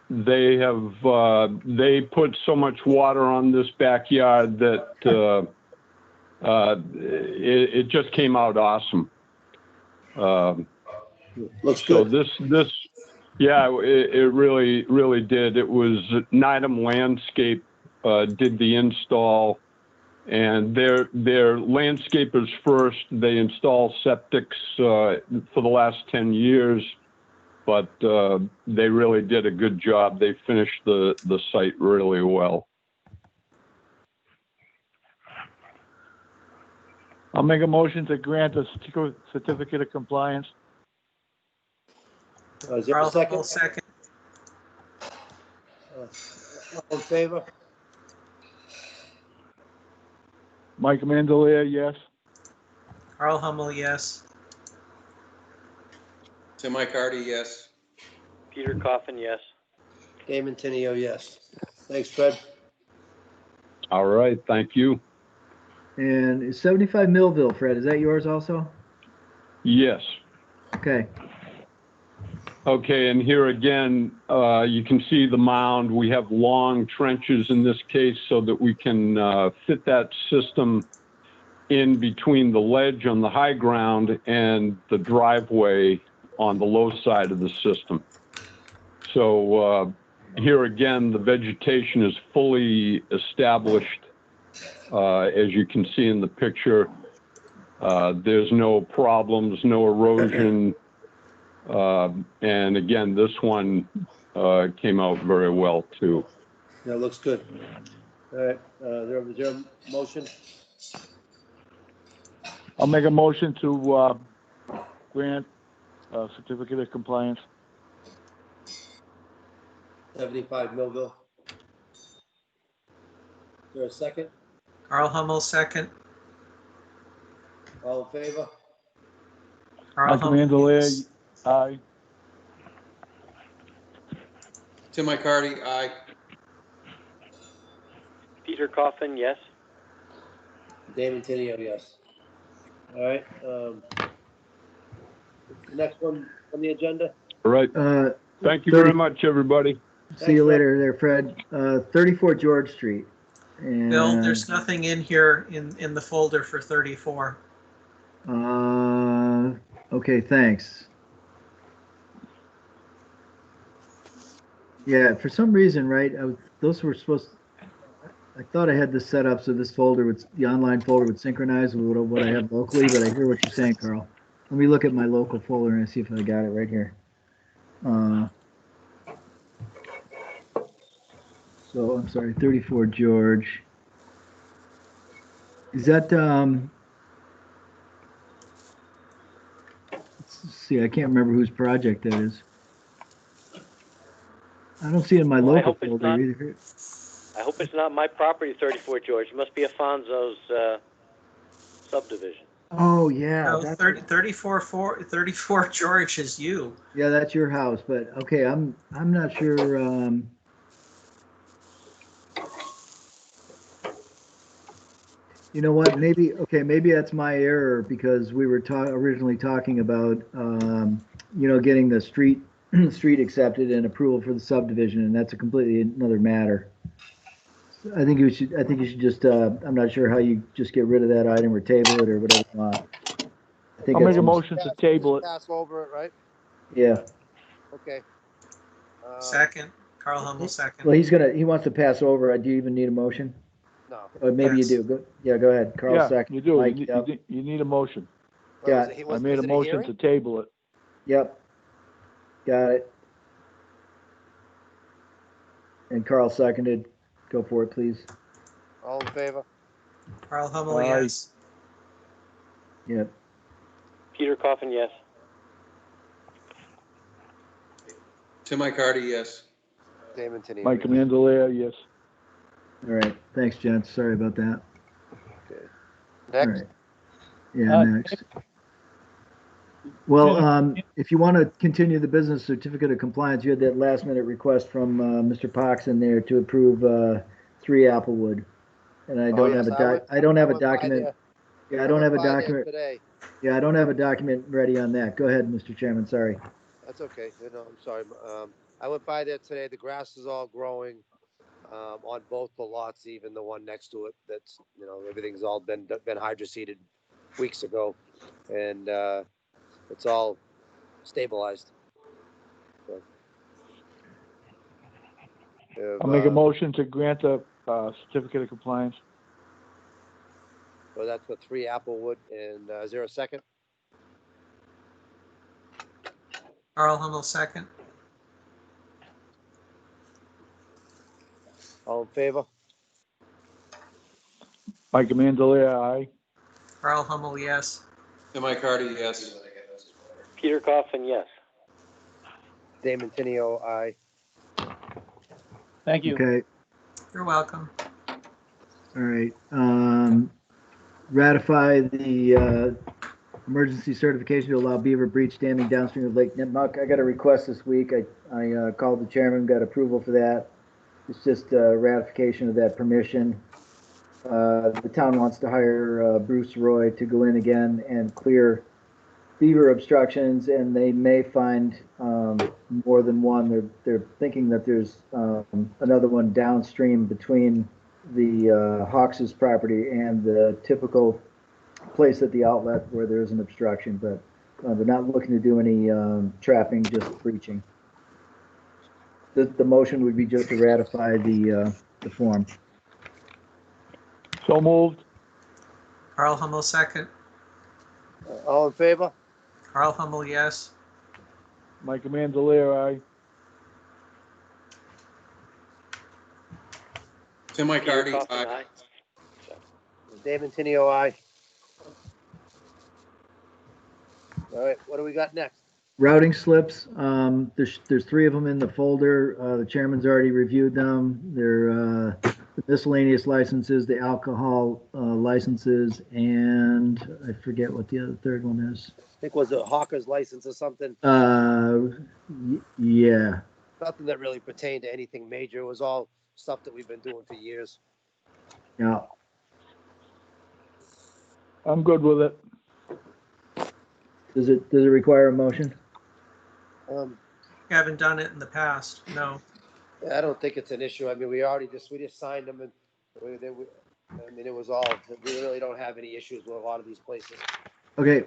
They put so much water on this backyard that it just came out awesome. Looks so good. Yeah, it really did. It was Needham Landscape did the install. And they're landscapers first. They install septics for the last 10 years, but they really did a good job. They finished the site really well. I'll make a motion to grant a certificate of compliance. Is there Carl a second? Hummel, second. All in favor? Mike Mandelia, yes. Carl Hummel, yes. Tim Icardi, yes. Peter Coffin, yes. Damon Tenio, yes. Thanks, Fred. All right, thank you. And 75 Millville, Fred, is that yours also? Yes. Okay. Okay, and here again, you can see the mound. We have long trenches in this case so that we can fit that system in between the ledge on the high ground and the driveway on the low side of the system. So here again, the vegetation is fully established. As you can see in the picture, there's no problems, no erosion. And again, this one came out very well too. Yeah, it looks good. All right, is there a motion? I'll make a motion to grant a certificate of compliance. 75 Millville. Is there a second? Carl Hummel, second. All in favor? Carl Mike Hummel, Mandelia, yes. aye. Tim Icardi, aye. Peter Coffin, yes. Damon Tenio, yes. All right, next one on the agenda? All right. Thank you very much, everybody. See you later there, Fred. 34 George Street. And, Bill, there's nothing in here in the folder for 34. Okay, thanks. Yeah, for some reason, right, those were supposed, I thought I had this set up so this folder would, the online folder would synchronize with what I have locally, but I hear what you're saying, Carl. Let me look at my local folder and see if I got it right here. So I'm sorry, 34 George. Is that, let's see, I can't remember whose project that is. I don't see it in my Well, I local hope it's folder not. either. I hope it's not my property, 34 George. It must be Afonso's subdivision. Oh, yeah. No, That's 34 George is you. yeah, that's your house, but okay, I'm not sure. You know what? Maybe maybe that's my error because we were originally talking about getting the street accepted and approval for the subdivision, and that's a completely another matter. I think you should just. I'm not sure how you just get rid of that item or table it or whatever you want. I think I'll make that's a motion to table it. Pass over it, right? Yeah. Okay. Second. Carl Hummel, second. Well, he wants to pass over. Do you even need a motion? No. Or maybe Yes. you do. Go ahead. Carl, Yeah, second. you do. Mike, You need a motion. Yeah. I made a motion to table it. Yep. Got it. And Carl seconded. Go for it, please. All in favor? Carl Hummel, Aye. yes. Yep. Peter Coffin, yes. Tim Icardi, yes. Damon Tenio. Mike Mandelia, yes. All right. Thanks, gents. Sorry about that. Okay. All Next. right. Yeah, next. Well, if you want to continue the business certificate of compliance, you had that last minute request from Mr. Pox in there to approve 3 Applewood. And I don't have a document. Yeah, I don't have a document. Today. Yeah, I don't have a document ready on that. Go ahead, Mr. Chairman. Sorry. That's okay. No, I'm sorry. I went by there today. The grass is all growing on both the lots, even the one next to it. That's, everything's all been hydroseeded weeks ago. And it's all stabilized. So, I'll make a motion to grant a certificate of compliance. So that's for 3 Applewood, and is there a second? Carl Hummel, second. All in favor? Mike Manzarella, aye. Carl Hummel, yes. Tim McCarty, yes. Peter Coffin, yes. Damon Tenio, aye. Thank you. Okay, You're welcome. all right. Ratify the emergency certification to allow beaver breach damming downstream of Lake Nipmuc. I got a request this week. I called the chairman, got approval for that. It's just ratification of that permission. The town wants to hire Bruce Roy to go in again and clear beaver obstructions, and they may find more than one. They're thinking that there's another one downstream between the Hawks's property and the typical place at the outlet where there's an obstruction, but they're not looking to do any trapping, just breaching. The motion would be just to ratify the form. So moved. Carl Hummel, second. All in favor? Carl Hummel, yes. Mike Manzarella, aye. Tim Peter McCarty, Coffin, aye. Damon Tenio, aye. All right, what do we got next? Routing slips, there's 3 of them in the folder. The chairman's already reviewed them. They're the miscellaneous licenses, the alcohol licenses, and I forget what the third one is. I think was a hawker's license or something. Yeah. Nothing that really pertained to anything major. It was all stuff that we've been doing for years. Yeah. I'm good with it. Does it require a motion? You Haven't done it in the past, no. I don't think it's an issue. I mean, we just signed them, and I mean, it was all, we really don't have any issues with a lot of these places. Okay.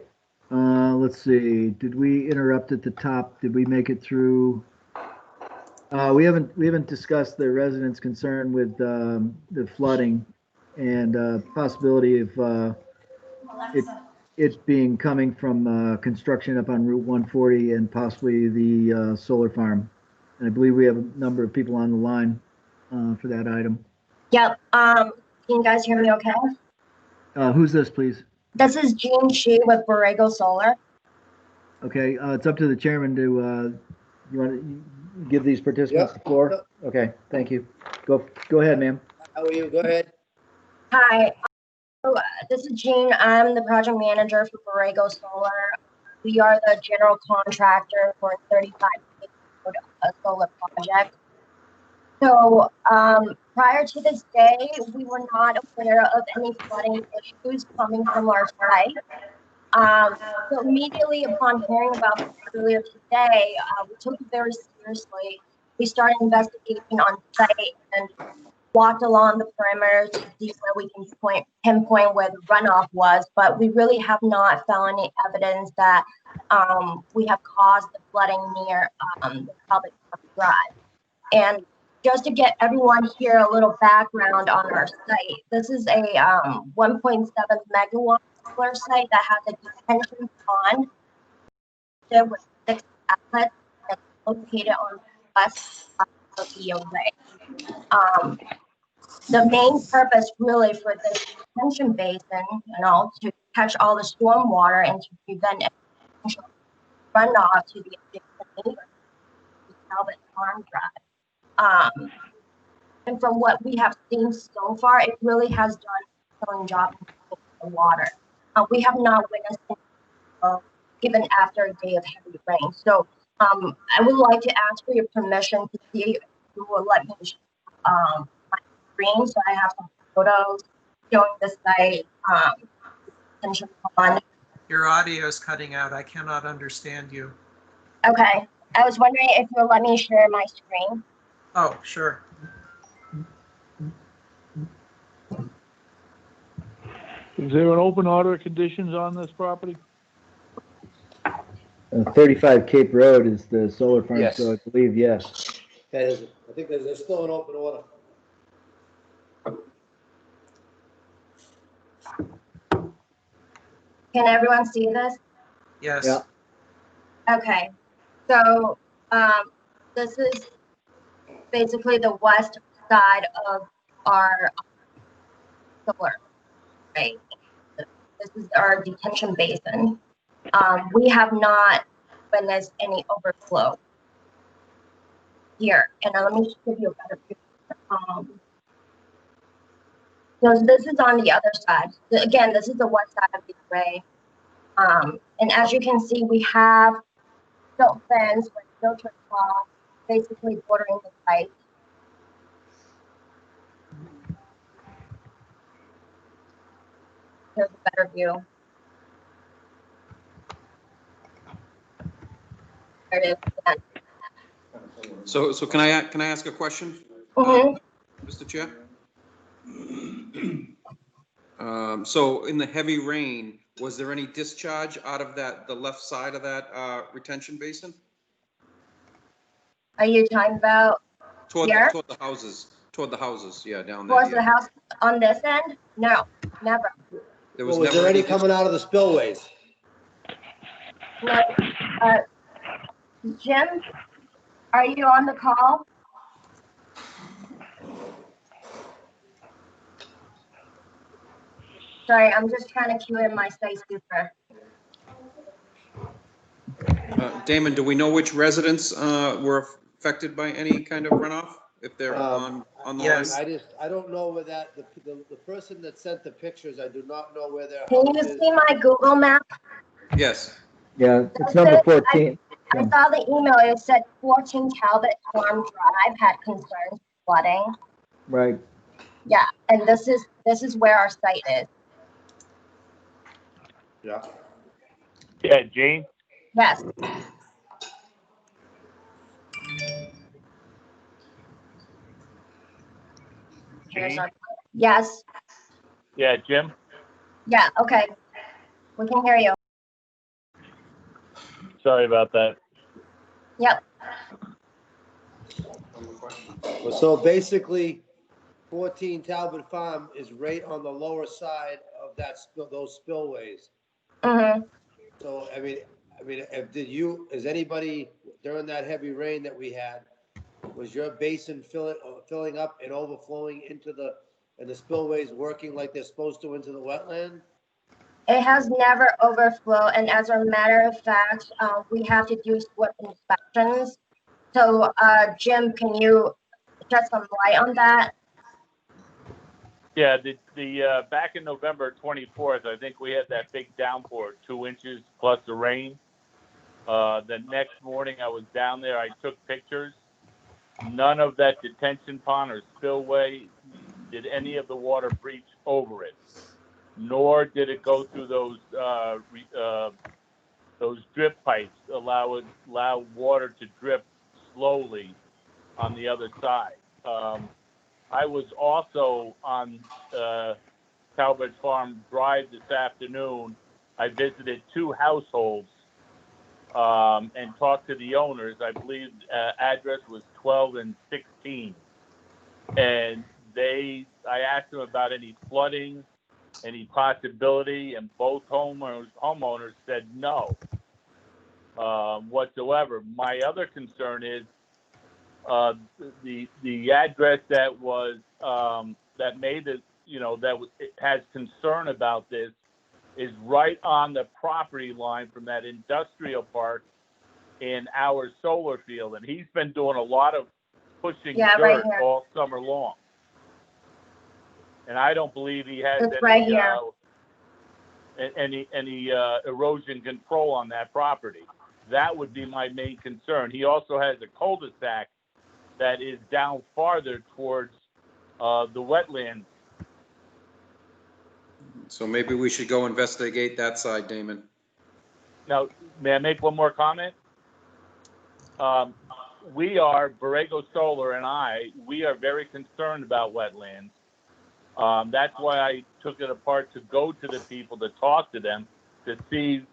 Let's see. Did we interrupt at the top? Did we make it through? We haven't discussed the residents' concern with the flooding and possibility of it being coming from construction up on Route 140 and possibly the solar farm. And I believe we have a number of people on the line for that item. Yep. Can you guys hear me okay? Who's this, please? This is Jean Shi with Borrego Solar. Okay, it's up to the chairman to, you want to give these participants the floor? Okay, thank you. Go ahead, ma'am. How are you? Go ahead. Hi. This is Jean. I'm the project manager for Borrego Solar. We are the general contractor for 35 solar project. So prior to this day, we were not aware of any flooding issues coming from our site. So immediately upon hearing about this earlier today, we took it very seriously. We started investigation on site and walked along the perimeter to see where we can pinpoint where the runoff was, but we really have not found any evidence that we have caused the flooding near the public drive. And just to get everyone here a little background on our site, this is a 1.7 megawatt solar site that has a detention pond with 6 outlets that's located on the west side of the array. The main purpose really for this detention basin, to catch all the storm water and to prevent runoff to the adjacent Talbot Farm Drive. And from what we have seen so far, it really has done an excellent job in the water. We have not witnessed it even after a day of heavy rain. So I would like to ask for your permission to see if you will let me my screen, so I have some photos showing the site. Your audio is cutting out. I cannot understand you. Okay. I was wondering if you'll let me share my screen. Oh, sure. Is there an open order of conditions on this property? 35 Cape Road is the solar farm, Yes. so I believe yes. That is, I think there's still an open order. Can everyone see this? Yes. Yeah. Okay, so this is basically the west side of our solar, right? This is our detention basin. We have not witnessed any overflow here. And let me just give you a better picture. So this is on the other side. Again, this is the west side of the array. And as you can see, we have silt fence with filter cloth, basically bordering the site. Here's a better view. There it is again. So can I ask a question? Mr. Chair? So in the heavy rain, was there any discharge out of the left side of that retention basin? Are you talking about here? Toward the houses, yeah, down there. Towards the house on this end? No, never. There was Well, was never there any any coming out of the spillways? No. Jim, are you on the call? Sorry, I'm just trying to cue in my space super. Damon, do we know which residents were affected by any kind of runoff? If they're on the yes. line? I don't know where that, the person that sent the pictures, I do not know where their Can house you is. see my Google map? Yes. Yeah, it's number 14. I saw the email. It said 14 Talbot Farm Drive had concerns with flooding. Right. Yeah, and this is where our site is. Yeah. Yeah, Gene? Yes. Here's our, yes. Yeah, Jim? Yeah, okay. We can hear you. Sorry about that. Yep. So basically, 14 Talbot Farm is right on the lower side of those spillways. Mm-hmm. So, I mean, is anybody during that heavy rain that we had, was your basin filling up and overflowing into and the spillways working like they're supposed to into the wetland? It has never overflowed, and as a matter of fact, we have to do SWIP inspections. So, Jim, can you shed some light on that? Yeah, the back in November 24th, I think we had that big downpour, 2 inches plus the rain. The next morning I was down there, I took pictures. None of that detention pond or spillway did any of the water breach over it, nor did it go through those drip pipes, allow water to drip slowly on the other side. I was also on Talbot Farm Drive this afternoon. I visited 2 households and talked to the owners. I believe address was 12 and 16. And I asked them about any flooding, any possibility, and both homeowners said no whatsoever. My other concern is the address that was that made it, it has concern about this is right on the property line from that industrial park in our solar field, and he's been doing a lot of pushing dirt right all summer long. And I don't believe he has any erosion control on that property. That would be my main concern. He also has a cul-de-sac that is down farther towards the wetlands. So maybe we should go investigate that side, Damon. Now, may I make one more comment? Borrego Solar and we are very concerned about wetlands. That's why I took it apart to go to the people, to talk to them, to see,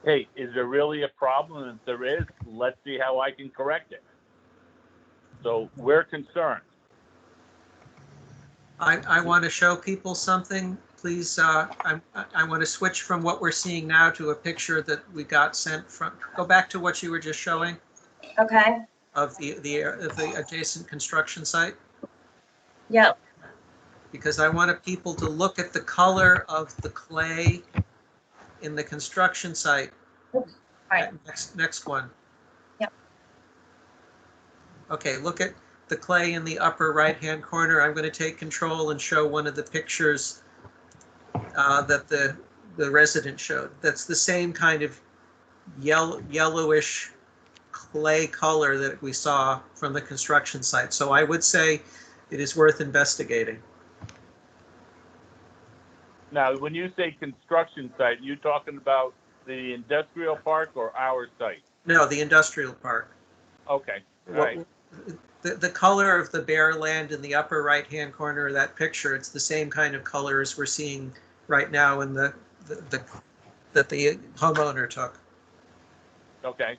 hey, is there really a problem? And if there is, let's see how I can correct it. So we're concerned. I want to show people something. please, I want to switch from what we're seeing now to a picture that we got sent from, go back to what you were just showing Okay, of the adjacent construction site. yep, Because I wanted people to look at the color of the clay in the construction site. right, Next one. Yep. Okay, look at the clay in the upper right-hand corner. I'm going to take control and show one of the pictures that the resident showed. That's the same kind of yellowish clay color that we saw from the construction site. So I would say it is worth investigating. Now, when you say construction site, you talking about the industrial park or our site? No, the industrial park. Okay, all right. The color of the bare land in the upper right-hand corner of that picture, it's the same kind of color as we're seeing right now in that the homeowner took. Okay.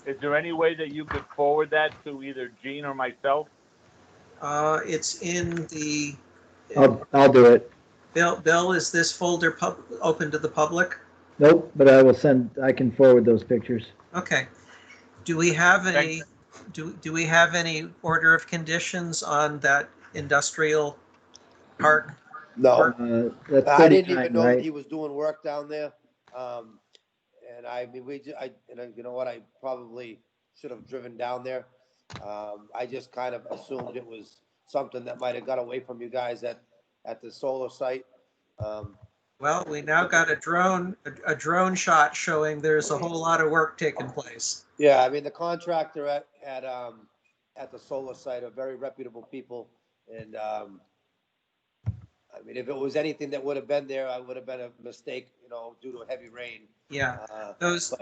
Is there any way that you could forward that to either Gene or myself? It's in the. I'll do it. Bill, is this folder open to the public? Nope, but I can forward those pictures. Okay. Do we have any, do we have any order of conditions on that industrial park? No, That's I didn't 39, even know right? that he was doing work down there. And I mean, you know what, I probably should have driven down there. I just kind of assumed it was something that might have got away from you guys at the solar site. Well, we now got a drone shot showing there's a whole lot of work taking place. Yeah, I mean, the contractor at the solar site are very reputable people. And, I mean, if it was anything that would have been there, I would have been a mistake, you know, due to a heavy rain. Yeah, those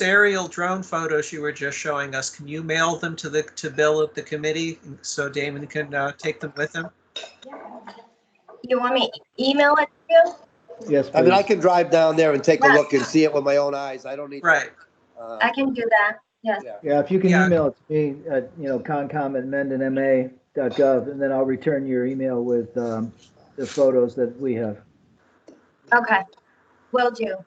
aerial drone photos you were just showing us, can you mail them to Bill at the committee so Damon can take them with him? you want me to email it to you? Yes, I mean, I please. can drive down there and take a look and see it with my own eyes. I don't need. Right. I can do that, yes. Yeah, if you can Yeah. email it to me at, concom@mendonma.gov, and then I'll return your email with the photos that we have. Okay, will do.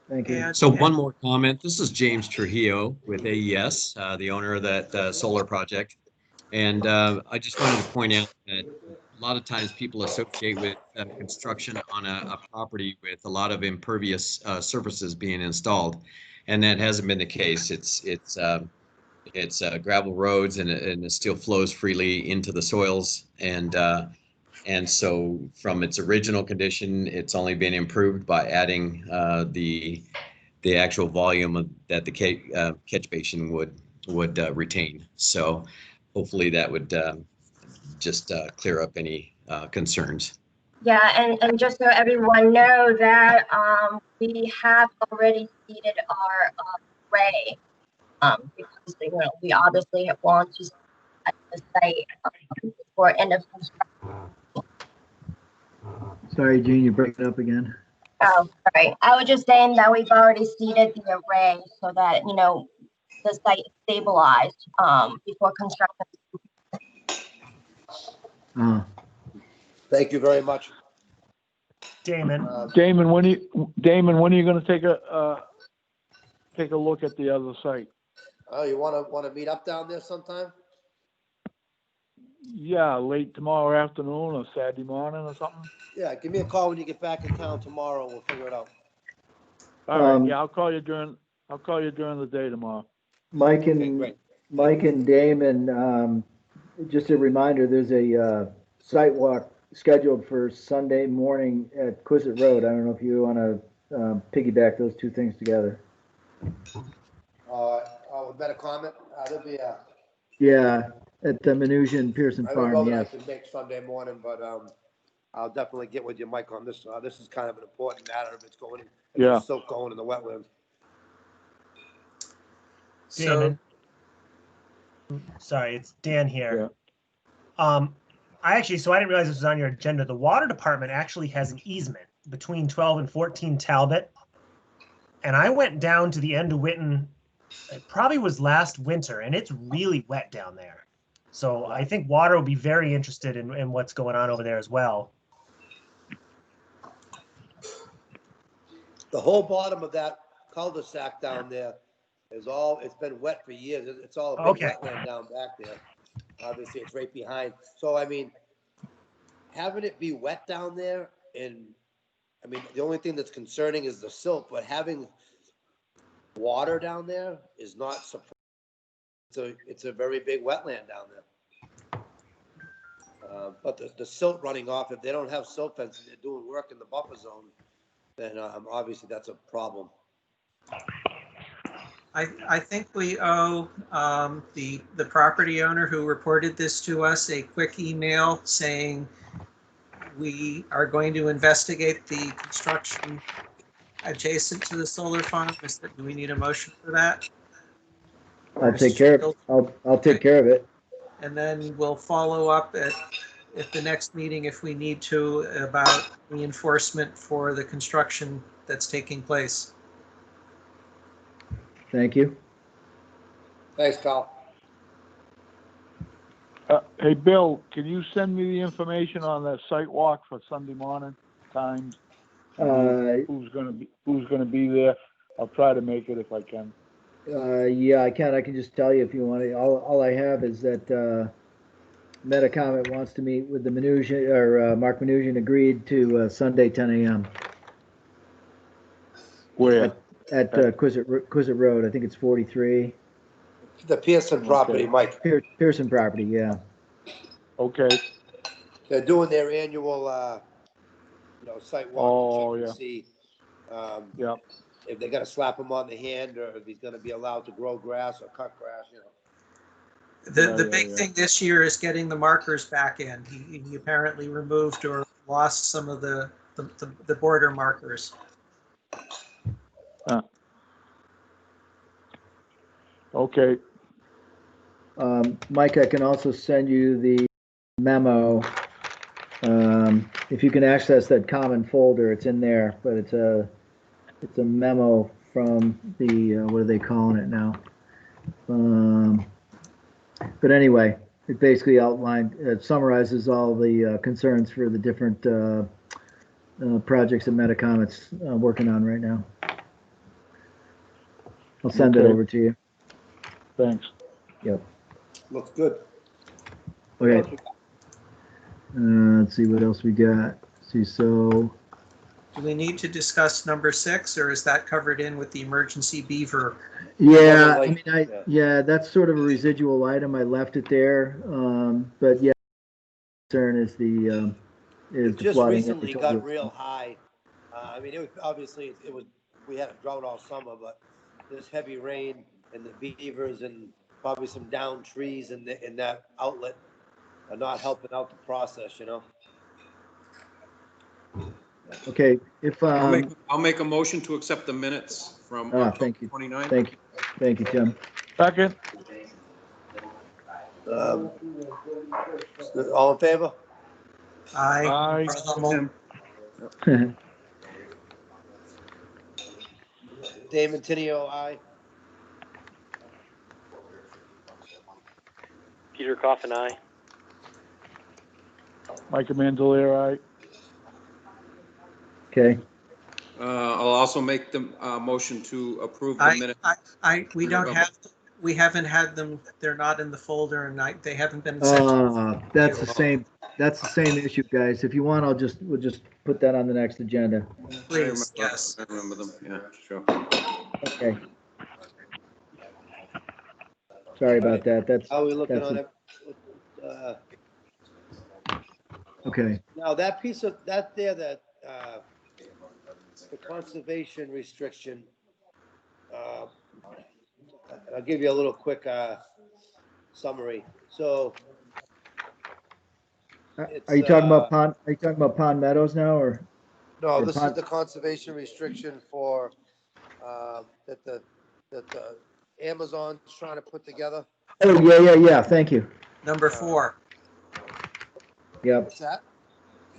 Thank you. And- So one more comment. This is James Trujillo with AES, the owner of that solar project. And I just wanted to point out that a lot of times people associate with construction on a property with a lot of impervious surfaces being installed. And that hasn't been the case. It's gravel roads and it still flows freely into the soils. And so from its original condition, it's only been improved by adding the actual volume that the catch basin would retain. So hopefully that would just clear up any concerns. Yeah, and just so everyone know that we have already seeded our array because we obviously want to at the site for end of construction. Sorry, Gene, you're breaking up again. Oh, sorry. I was just saying that we've already seeded the array so that the site is stabilized before construction. Thank you very much. Damon. Damon, when are you gonna take a look at the other site? Oh, you wanna meet up down there sometime? Yeah, late tomorrow afternoon or Saturday morning or something? Yeah, give me a call when you get back in town tomorrow. We'll figure it out. All right, yeah, I'll call you during the day tomorrow. Mike Okay, great. and Damon, just a reminder, there's a site walk scheduled for Sunday morning at Quistit Road. I don't know if you want to piggyback those two things together. With better comment, there'll be a. Yeah, at the Menusian Pearson I don't know Farm, that I yes. can make Sunday morning, but I'll definitely get with you, Mike, on this. This is kind of an important matter if it's going in. Yeah. It's still going in the wetlands. Damon. Sorry, it's Dan here. Yeah. I didn't realize this was on your agenda. The water department actually has an easement between 12 and 14 Talbot. And I went down to the end of Witten, it probably was last winter, and it's really wet down there. So I think water will be very interested in what's going on over there as well. The whole bottom of that cul-de-sac down there is all, it's been wet for years. It's all a big Okay. wetland down back there. Obviously, it's right behind. So, I mean, having it be wet down there and, I mean, the only thing that's concerning is the silt, but having water down there is not surprising. It's a very big wetland down there. But the silt running off, if they don't have silt fence and they're doing work in the buffer zone, then obviously that's a problem. I think we owe the property owner who reported this to us a quick email saying we are going to investigate the construction adjacent to the solar farm. Do we need a motion for that? I'll take care of it. I'll take care of it. And then we'll follow up at the next meeting if we need to about reinforcement for the construction that's taking place. Thank you. Thanks, Carl. Hey, Bill, can you send me the information on the site walk for Sunday morning times? Who's gonna be there? I'll try to make it if I can. Yeah, I can. I can just tell you if you want to. All I have is that Metacomet wants to meet with the Mnuchin, or Mark Mnuchin agreed to Sunday 10 a.m. Where? At Quissit Road. I think it's 43. The Pearson property, Mike. Pearson property, yeah. Okay. They're doing their annual, site walk to check and see Yep. if they're gonna slap him on the hand or if he's gonna be allowed to grow grass or cut grass, The big thing this year is getting the markers back in. He apparently removed or lost some of the border markers. Okay. Mike, I can also send you the memo. If you can access that common folder, it's in there, but it's a memo from the, what are they calling it now? But anyway, it basically it summarizes all the concerns for the different projects that Metacomet's working on right now. I'll send it Okay. over to you. Thanks. Yep. Looks good. Okay. Let's see what else we got. So Do we need to discuss number 6, or is that covered in with the emergency beaver? yeah, I mean, yeah, that's sort of a residual item. I left it there, but yeah, concern is the Just flooding. recently got real high. I mean, it was obviously we had a drought all summer, but this heavy rain and the beavers and probably some downed trees in that outlet are not helping out the process, Okay, if I'll make a motion to accept the minutes from October thank you. 29th. Thank you, Tim. Second. All in favor? Aye. Damon Tenio, aye. Peter Coffin, aye. Mike Manzalere, aye. Okay. I'll also make the motion to approve the minutes. We haven't had them. They're not in the folder, and they haven't been sent. That's the same. That's the same issue, guys. If you want, we'll just put that on the next agenda. Please, yes. I remember them. Yeah, sure. Okay. Sorry about that. That's. How are we looking on it? Okay. Now that piece of the conservation restriction. I'll give you a little quick summary. So. Are you talking about Pond? Are you talking about Pond Meadows now, or? No, this is the conservation restriction for that the Amazon's trying to put together. Oh yeah. Thank you. Number 4. Yep. What's that?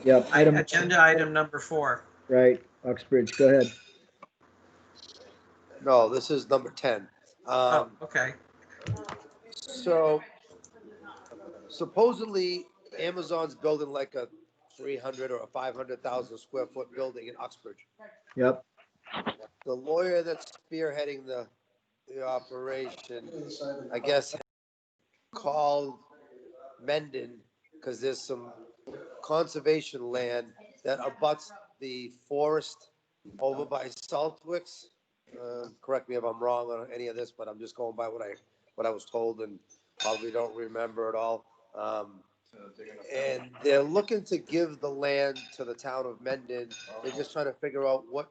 Yep. Agenda item number 4. Right, Uxbridge. Go ahead. No, this is number 10. Okay. So supposedly Amazon's building like a 300 or a 500,000 square foot building in Uxbridge. Yep. The lawyer that's spearheading the operation, I guess, called Mendon because there's some conservation land that abuts the forest over by Saltwicks. Correct me if I'm wrong on any of this, but I'm just going by what I was told and probably don't remember it all. And they're looking to give the land to the town of Mendon. They're just trying to figure out what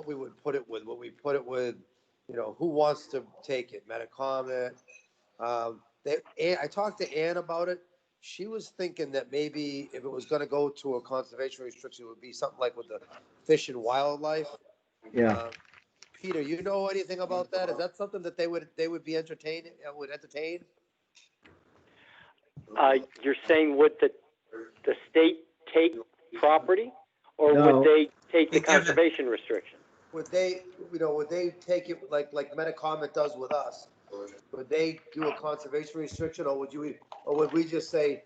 we would put it with. What we put it with, you know, who wants to take it? Metacomet. I talked to Ann about it. She was thinking that maybe if it was going to go to a conservation restriction, it would be something like with the Fish and Wildlife. Yeah. Peter, you know anything about that? Is that something that they would be entertain? You're saying would the state take property, or No. would they take the They give it. conservation restriction? Would they take it like Metacomet does with us? Would they do a conservation restriction, or would we just say,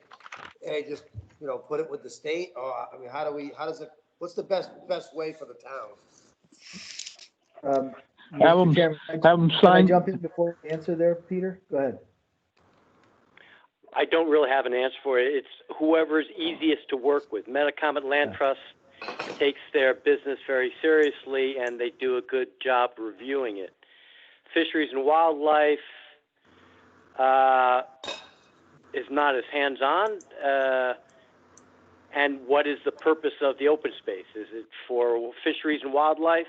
hey, just, put it with the state? Or, I mean, what's the best way for the town? Have Mr. them, Chairman, have them can I sign. jump in before you answer there, Peter? Go ahead. I don't really have an answer for it. It's whoever's easiest to work with. Metacomet Land Trust takes their business very seriously, and they do a good job reviewing it. Fisheries and Wildlife is not as hands-on. And what is the purpose of the open space? Is it for fisheries and wildlife?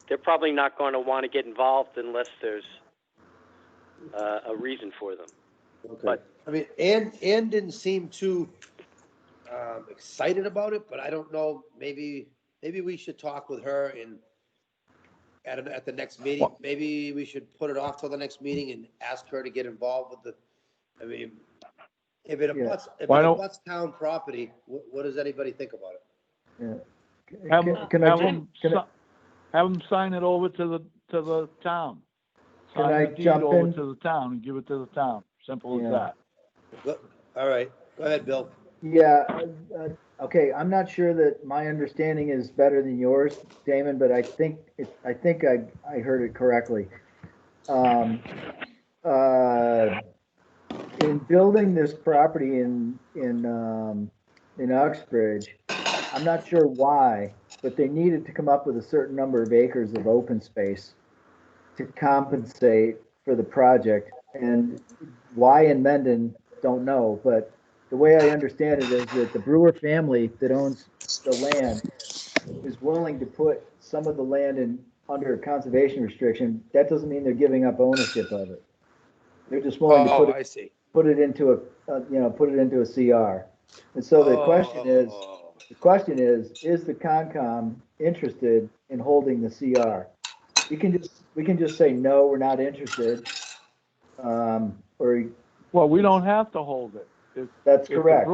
They're probably not going to want to get involved unless there's a reason for them. Okay. But I mean, Ann didn't seem too excited about it, but I don't know. Maybe we should talk with her at the next meeting. Maybe we should put it off till the next meeting and ask her to get involved with I mean, if it abuts town property, what does anybody think about it? Yeah. Have them sign it over to the town. Can Sign I the deed jump over in? to the town and give it to the town. Simple as Yeah. that. All right, go ahead, Bill. Yeah, okay, I'm not sure that my understanding is better than yours, Damon, but I think I heard it correctly. In building this property in Uxbridge, I'm not sure why, but they needed to come up with a certain number of acres of open space to compensate for the project. And why in Mendon, don't know, but the way I understand it is that the Brewer family that owns the land is willing to put some of the land under a conservation restriction. That doesn't mean they're giving up ownership of it. They're just willing to put it into a CR. And so the question is the Concom interested in holding the CR? We can just say, no, we're not interested. Well, we don't have to hold it. That's correct.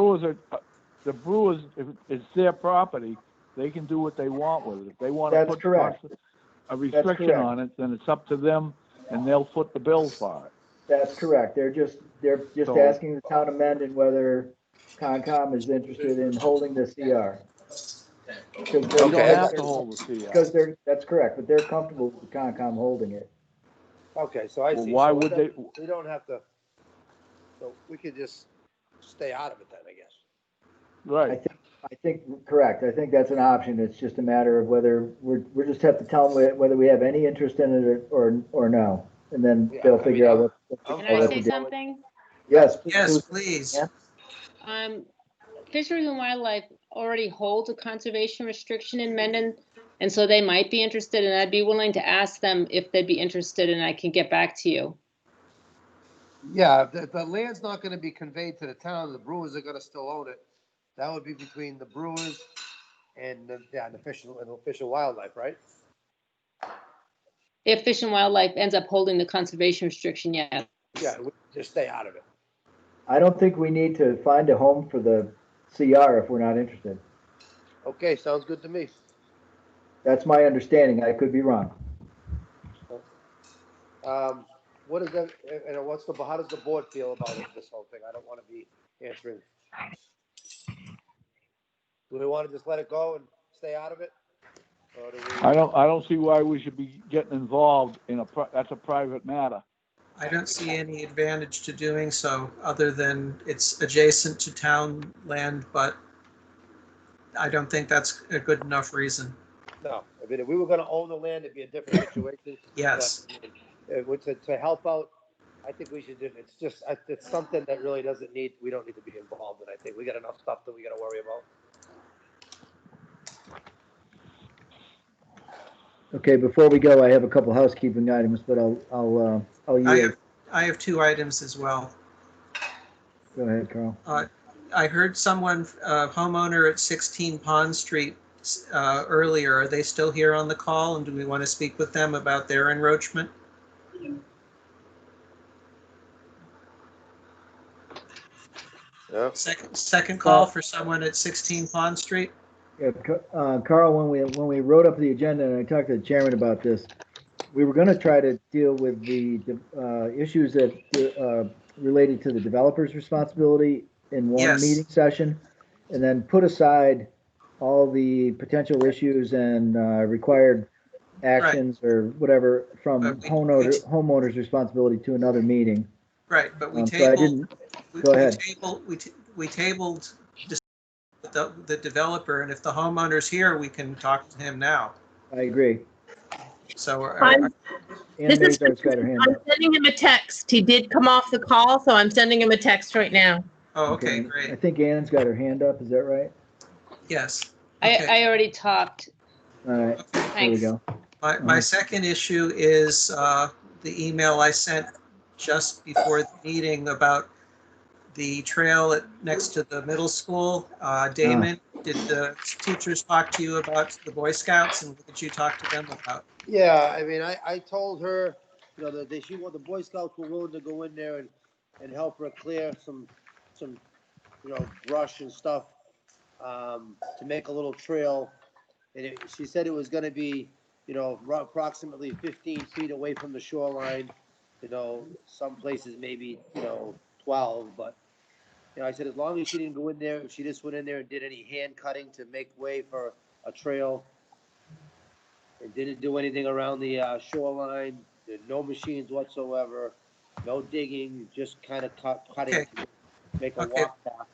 The Brewers, if it's their property, they can do what they want with it. If they want to That's put correct. a restriction on it, then it's up to them, and they'll foot the bill for it. That's correct. They're just asking the town of Mendon whether Concom is interested in holding the CR. They don't have to hold the CR. That's correct, but they're comfortable with the Concom holding it. Okay, so I see. Why So would they? We don't have to. So we could just stay out of it then, I guess. Right. I think correct. I think that's an option. It's just a matter of whether we just have to tell them whether we have any interest in it or no, and then they'll figure out what. Can I say something? Yes. Yes, please. Fisheries and Wildlife already holds a conservation restriction in Mendon, and so they might be interested, and I'd be willing to ask them if they'd be interested, and I can get back to you. Yeah, the land's not going to be conveyed to the town. The Brewers are going to still own it. That would be between the Brewers and the Fish and Wildlife, right? If Fish and Wildlife ends up holding the conservation restriction, yes. Yeah, we just stay out of it. I don't think we need to find a home for the CR if we're not interested. Okay, sounds good to me. That's my understanding. I could be wrong. what is that, how does the board feel about this whole thing? I don't want to be answering. Do we want to just let it go and stay out of it? Or do we? I don't see why we should be getting involved in that's a private matter. I don't see any advantage to doing so, other than it's adjacent to town land, but I don't think that's a good enough reason. No, I mean, if we were gonna own the land, it'd be a different situation. Yes. To help out, I think we should do, it's something that really we don't need to be involved in. I think we got enough stuff that we gotta worry about. Okay, before we go, I have a couple housekeeping items, but I'll yield. I have 2 items as well. Go ahead, Carl. I heard someone, homeowner at 16 Pond Street earlier. Are they still here on the call, and do we want to speak with them about their encroachment? Yeah. Second call for someone at 16 Pond Street. Yeah, Carl, when we wrote up the agenda and I talked to the chairman about this, we were going to try to deal with the issues that related to the developer's responsibility in one meeting session, and then put aside all the potential issues and required actions or whatever from homeowner's responsibility to another meeting. Right, but we tabled. Go ahead. We tabled the developer, and if the homeowner's here, we can talk to him now. I agree. So Ann Mazar's got her hand I'm up. sending him a text. He did come off the call, so I'm sending him a text right now. Oh, okay, great. I think Ann's got her hand up. Is that right? Yes. I already talked. All right. Thanks. There we go. My second issue is the email I sent just before the meeting about the trail next to the middle school. Damon, did the teachers talk to you about the Boy Scouts, and what did you talk to them about? Yeah, I mean, I told her, that the Boy Scouts were willing to go in there and help her clear some brush and stuff to make a little trail. And she said it was going to be, approximately 15 feet away from the shoreline. Some places maybe 12, but I said as long as she didn't go in there, if she just went in there and did any hand cutting to make way for a trail, and didn't do anything around the shoreline, no machines whatsoever, no digging, just kind of cutting to make a walk path.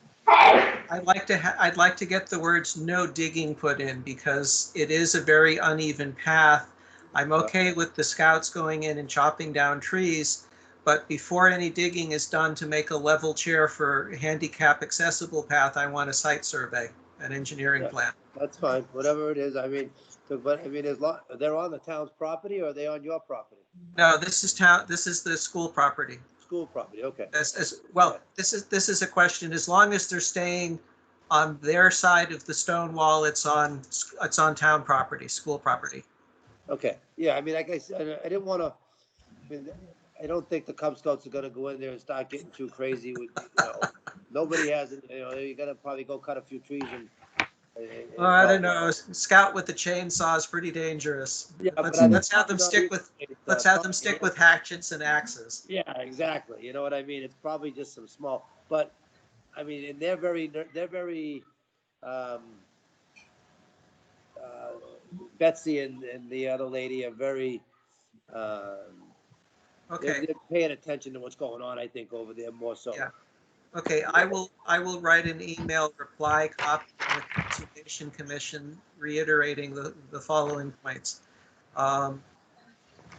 I'd like to get the words "no digging" put in, because it is a very uneven path. I'm okay with the Scouts going in and chopping down trees, but before any digging is done to make a level chair for handicap accessible path, I want a site survey, an engineering plan. That's fine, whatever it is. I mean, they're on the town's property, or are they on your property? No, this is the school property. School property, okay. This is a question. As long as they're staying on their side of the stone wall, it's on town property, school property. Okay, yeah, I mean, like I said, I didn't want to, I don't think the Cub Scouts are going to go in there and start getting too crazy with, nobody has it, you're going to probably go cut a few trees and I don't know. Scout with the chainsaw is pretty dangerous. Yeah, let's have them stick with hatchets and axes. Yeah, exactly. You know what I mean? It's probably just some small, but I mean, and they're very Betsy and the other lady are very okay. They're paying attention to what's going on, I think, over there more so. Yeah. Okay, I will write an email reply copy to the Conservation Commission reiterating the following points. Go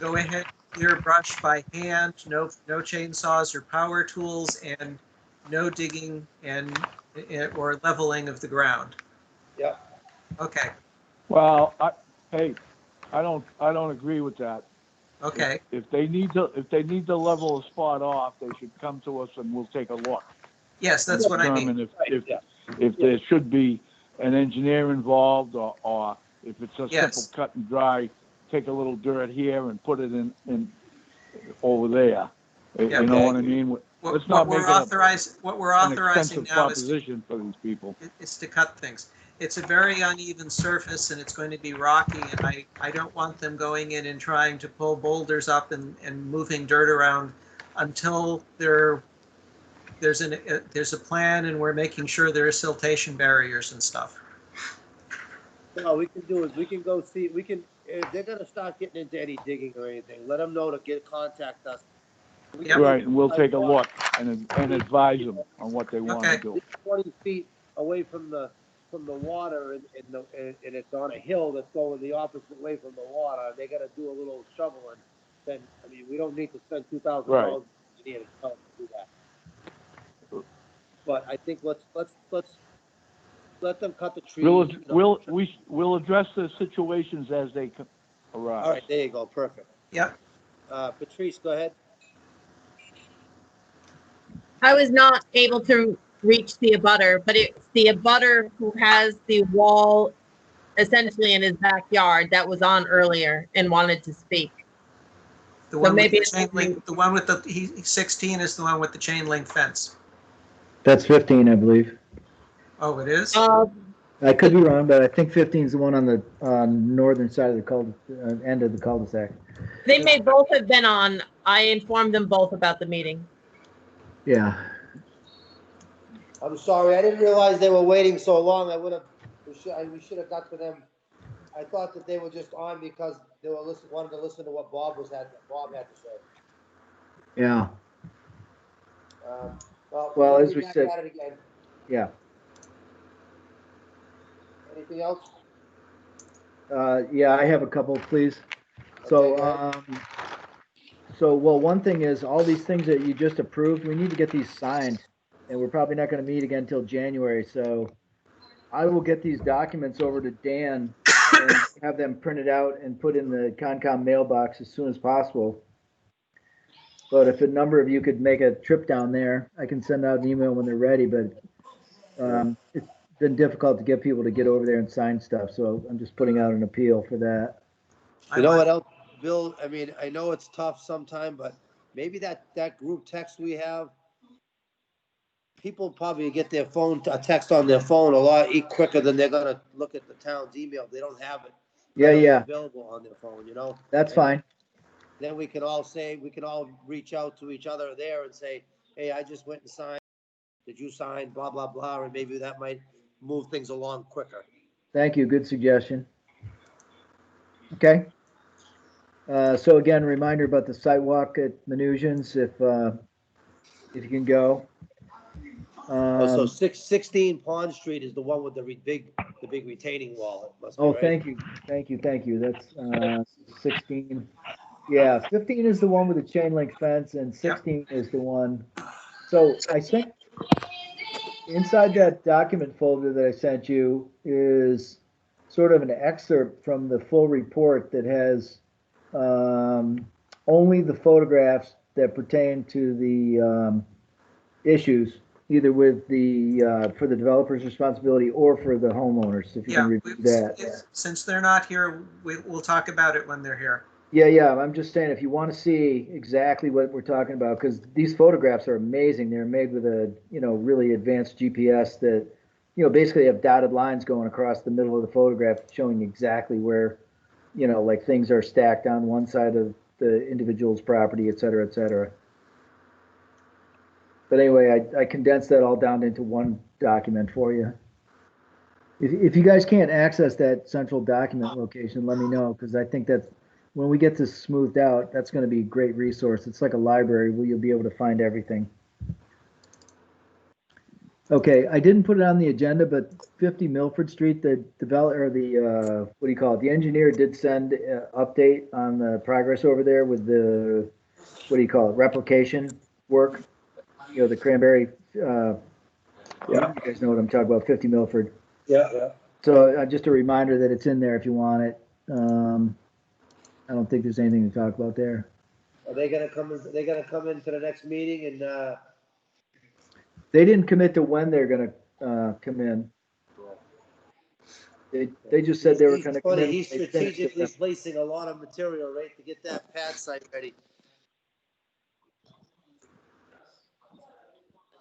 ahead, clear brush by hand, no chainsaws or power tools, and no digging or leveling of the ground. Yeah. Okay. Well, I don't agree with that. Okay. If they need to level a spot off, they should come to us and we'll take a look. Yes, that's what I mean. If there should be an engineer involved, or if it's a simple cut and dry, take a little dirt here and put it in over there. Yeah, you know what I mean? Let's not make what we're authorizing an now expensive proposition for these people. is to cut things. it's a very uneven surface and it's going to be rocky, and I don't want them going in and trying to pull boulders up and moving dirt around until there's a plan and we're making sure there are siltation barriers and stuff. No, we can do is we can go see, we can, if they're gonna start getting into any digging or anything, let them know to contact us. We can Right, do and we'll take a sidewalk look and advise them on what they want to Okay. do. 20 feet away from the water and it's on a hill that's going the opposite way from the water. They gotta do a little shoveling. Then, I mean, we don't need to spend $2,000 Right. to tell them to do that. But I think let's let them cut the trees. We'll address the situations as they arise. All right, there you go, perfect. Yep. Patrice, go ahead. I was not able to reach the abutter, but it's the abutter who has the wall essentially in his backyard that was on earlier and wanted to speak. The one maybe with the chain link, the one with the 16 is the one with the chain link fence. That's 15, I believe. Oh, it is? I could be wrong, but I think 15 is the one on the northern side of the end of the cul-de-sac. They may both have been on. I informed them both about the meeting. Yeah. I'm sorry, I didn't realize they were waiting so long. We should have got to them. I thought that they were just on because they were wanted to listen to what Bob had to say. Yeah. Well, as we said, at it again. yeah. Anything else? Yeah, I have a couple, please. So, well, one thing is all these things that you just approved, we need to get these signed, and we're probably not going to meet again until January. So I will get these documents over to Dan and have them printed out and put in the Concom mailbox as soon as possible. But if a number of you could make a trip down there, I can send out an email when they're ready, but it's been difficult to get people to get over there and sign stuff. So I'm just putting out an appeal for that. You know what else, Bill? I mean, I know it's tough sometime, but maybe that group text we have, people probably get their a text on their phone a lot quicker than they're gonna look at the town's email. They don't have it. Yeah. Available on their phone, That's fine. Then we can all reach out to each other there and say, hey, I just went and signed. Did you sign? Blah, blah, blah. And maybe that might move things along quicker. Thank you. Good suggestion. Okay. So again, reminder about the site walk at Menusian's if you can go. So 16 Pond Street is the one with the big retaining wall. It must be, right? Thank you. That's 16. Yeah, 15 is the one with the chain link fence, and 16 is the one. So I think inside that document folder that I sent you is sort of an excerpt from the full report that has only the photographs that pertain to the issues, either with the for the developer's responsibility or for the homeowners. If you can review that. Since they're not here, we'll talk about it when they're here. Yeah. I'm just saying, if you want to see exactly what we're talking about, because these photographs are amazing. They're made with a, really advanced GPS that, basically have dotted lines going across the middle of the photograph showing exactly where, like things are stacked on one side of the individual's property, et cetera, et cetera. But anyway, I condensed that all down into one document for you. If you guys can't access that central document location, let me know, because I think that's, when we get this smoothed out, that's going to be a great resource. It's like a library where you'll be able to find everything. Okay, I didn't put it on the agenda, but 50 Milford Street, the developer, the engineer did send an update on the progress over there with the, replication work. The Cranberry, you guys know what I'm talking about, 50 Milford. Yeah. So just a reminder that it's in there if you want it. I don't think there's anything to talk about there. Are they gonna come into the next meeting and, They didn't commit to when they're gonna come in. They just said they were gonna come in. He's strategically placing a lot of material, right, to get that pad site ready.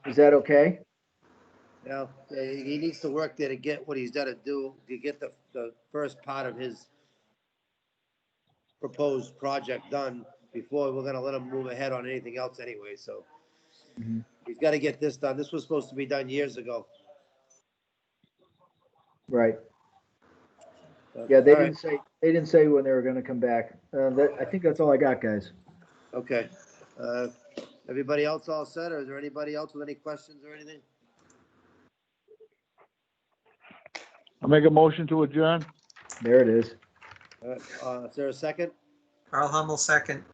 Is that okay? Now, he needs to work there to get what he's got to do, to get the first part of his proposed project done before we're gonna let him move ahead on anything else anyway, so. Mhm. He's got to get this done. This was supposed to be done years ago. Right. But, Yeah, they all right, didn't say when they were gonna come back. I think that's all I got, guys. okay. Everybody else all set, or is there anybody else with any questions or anything? I make a motion to adjourn. There it is. All right, is there a second? Carl Hummel, second.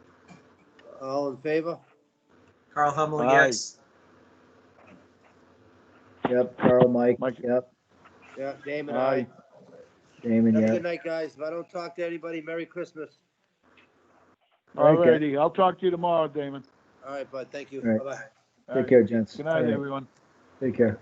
All in favor? Carl Hummel, Aye. yes. Yep, Carl, Mike, Mike. yep, Yeah, Damon, Aye. aye. Damon, Have a yep. good night, guys. If I don't talk to anybody, Merry Christmas. All right, guys. All righty, I'll talk to you tomorrow, Damon. All right, bud, thank you. All right. Bye-bye. All Take right. care, gents. Good night, All right. everyone. Take care.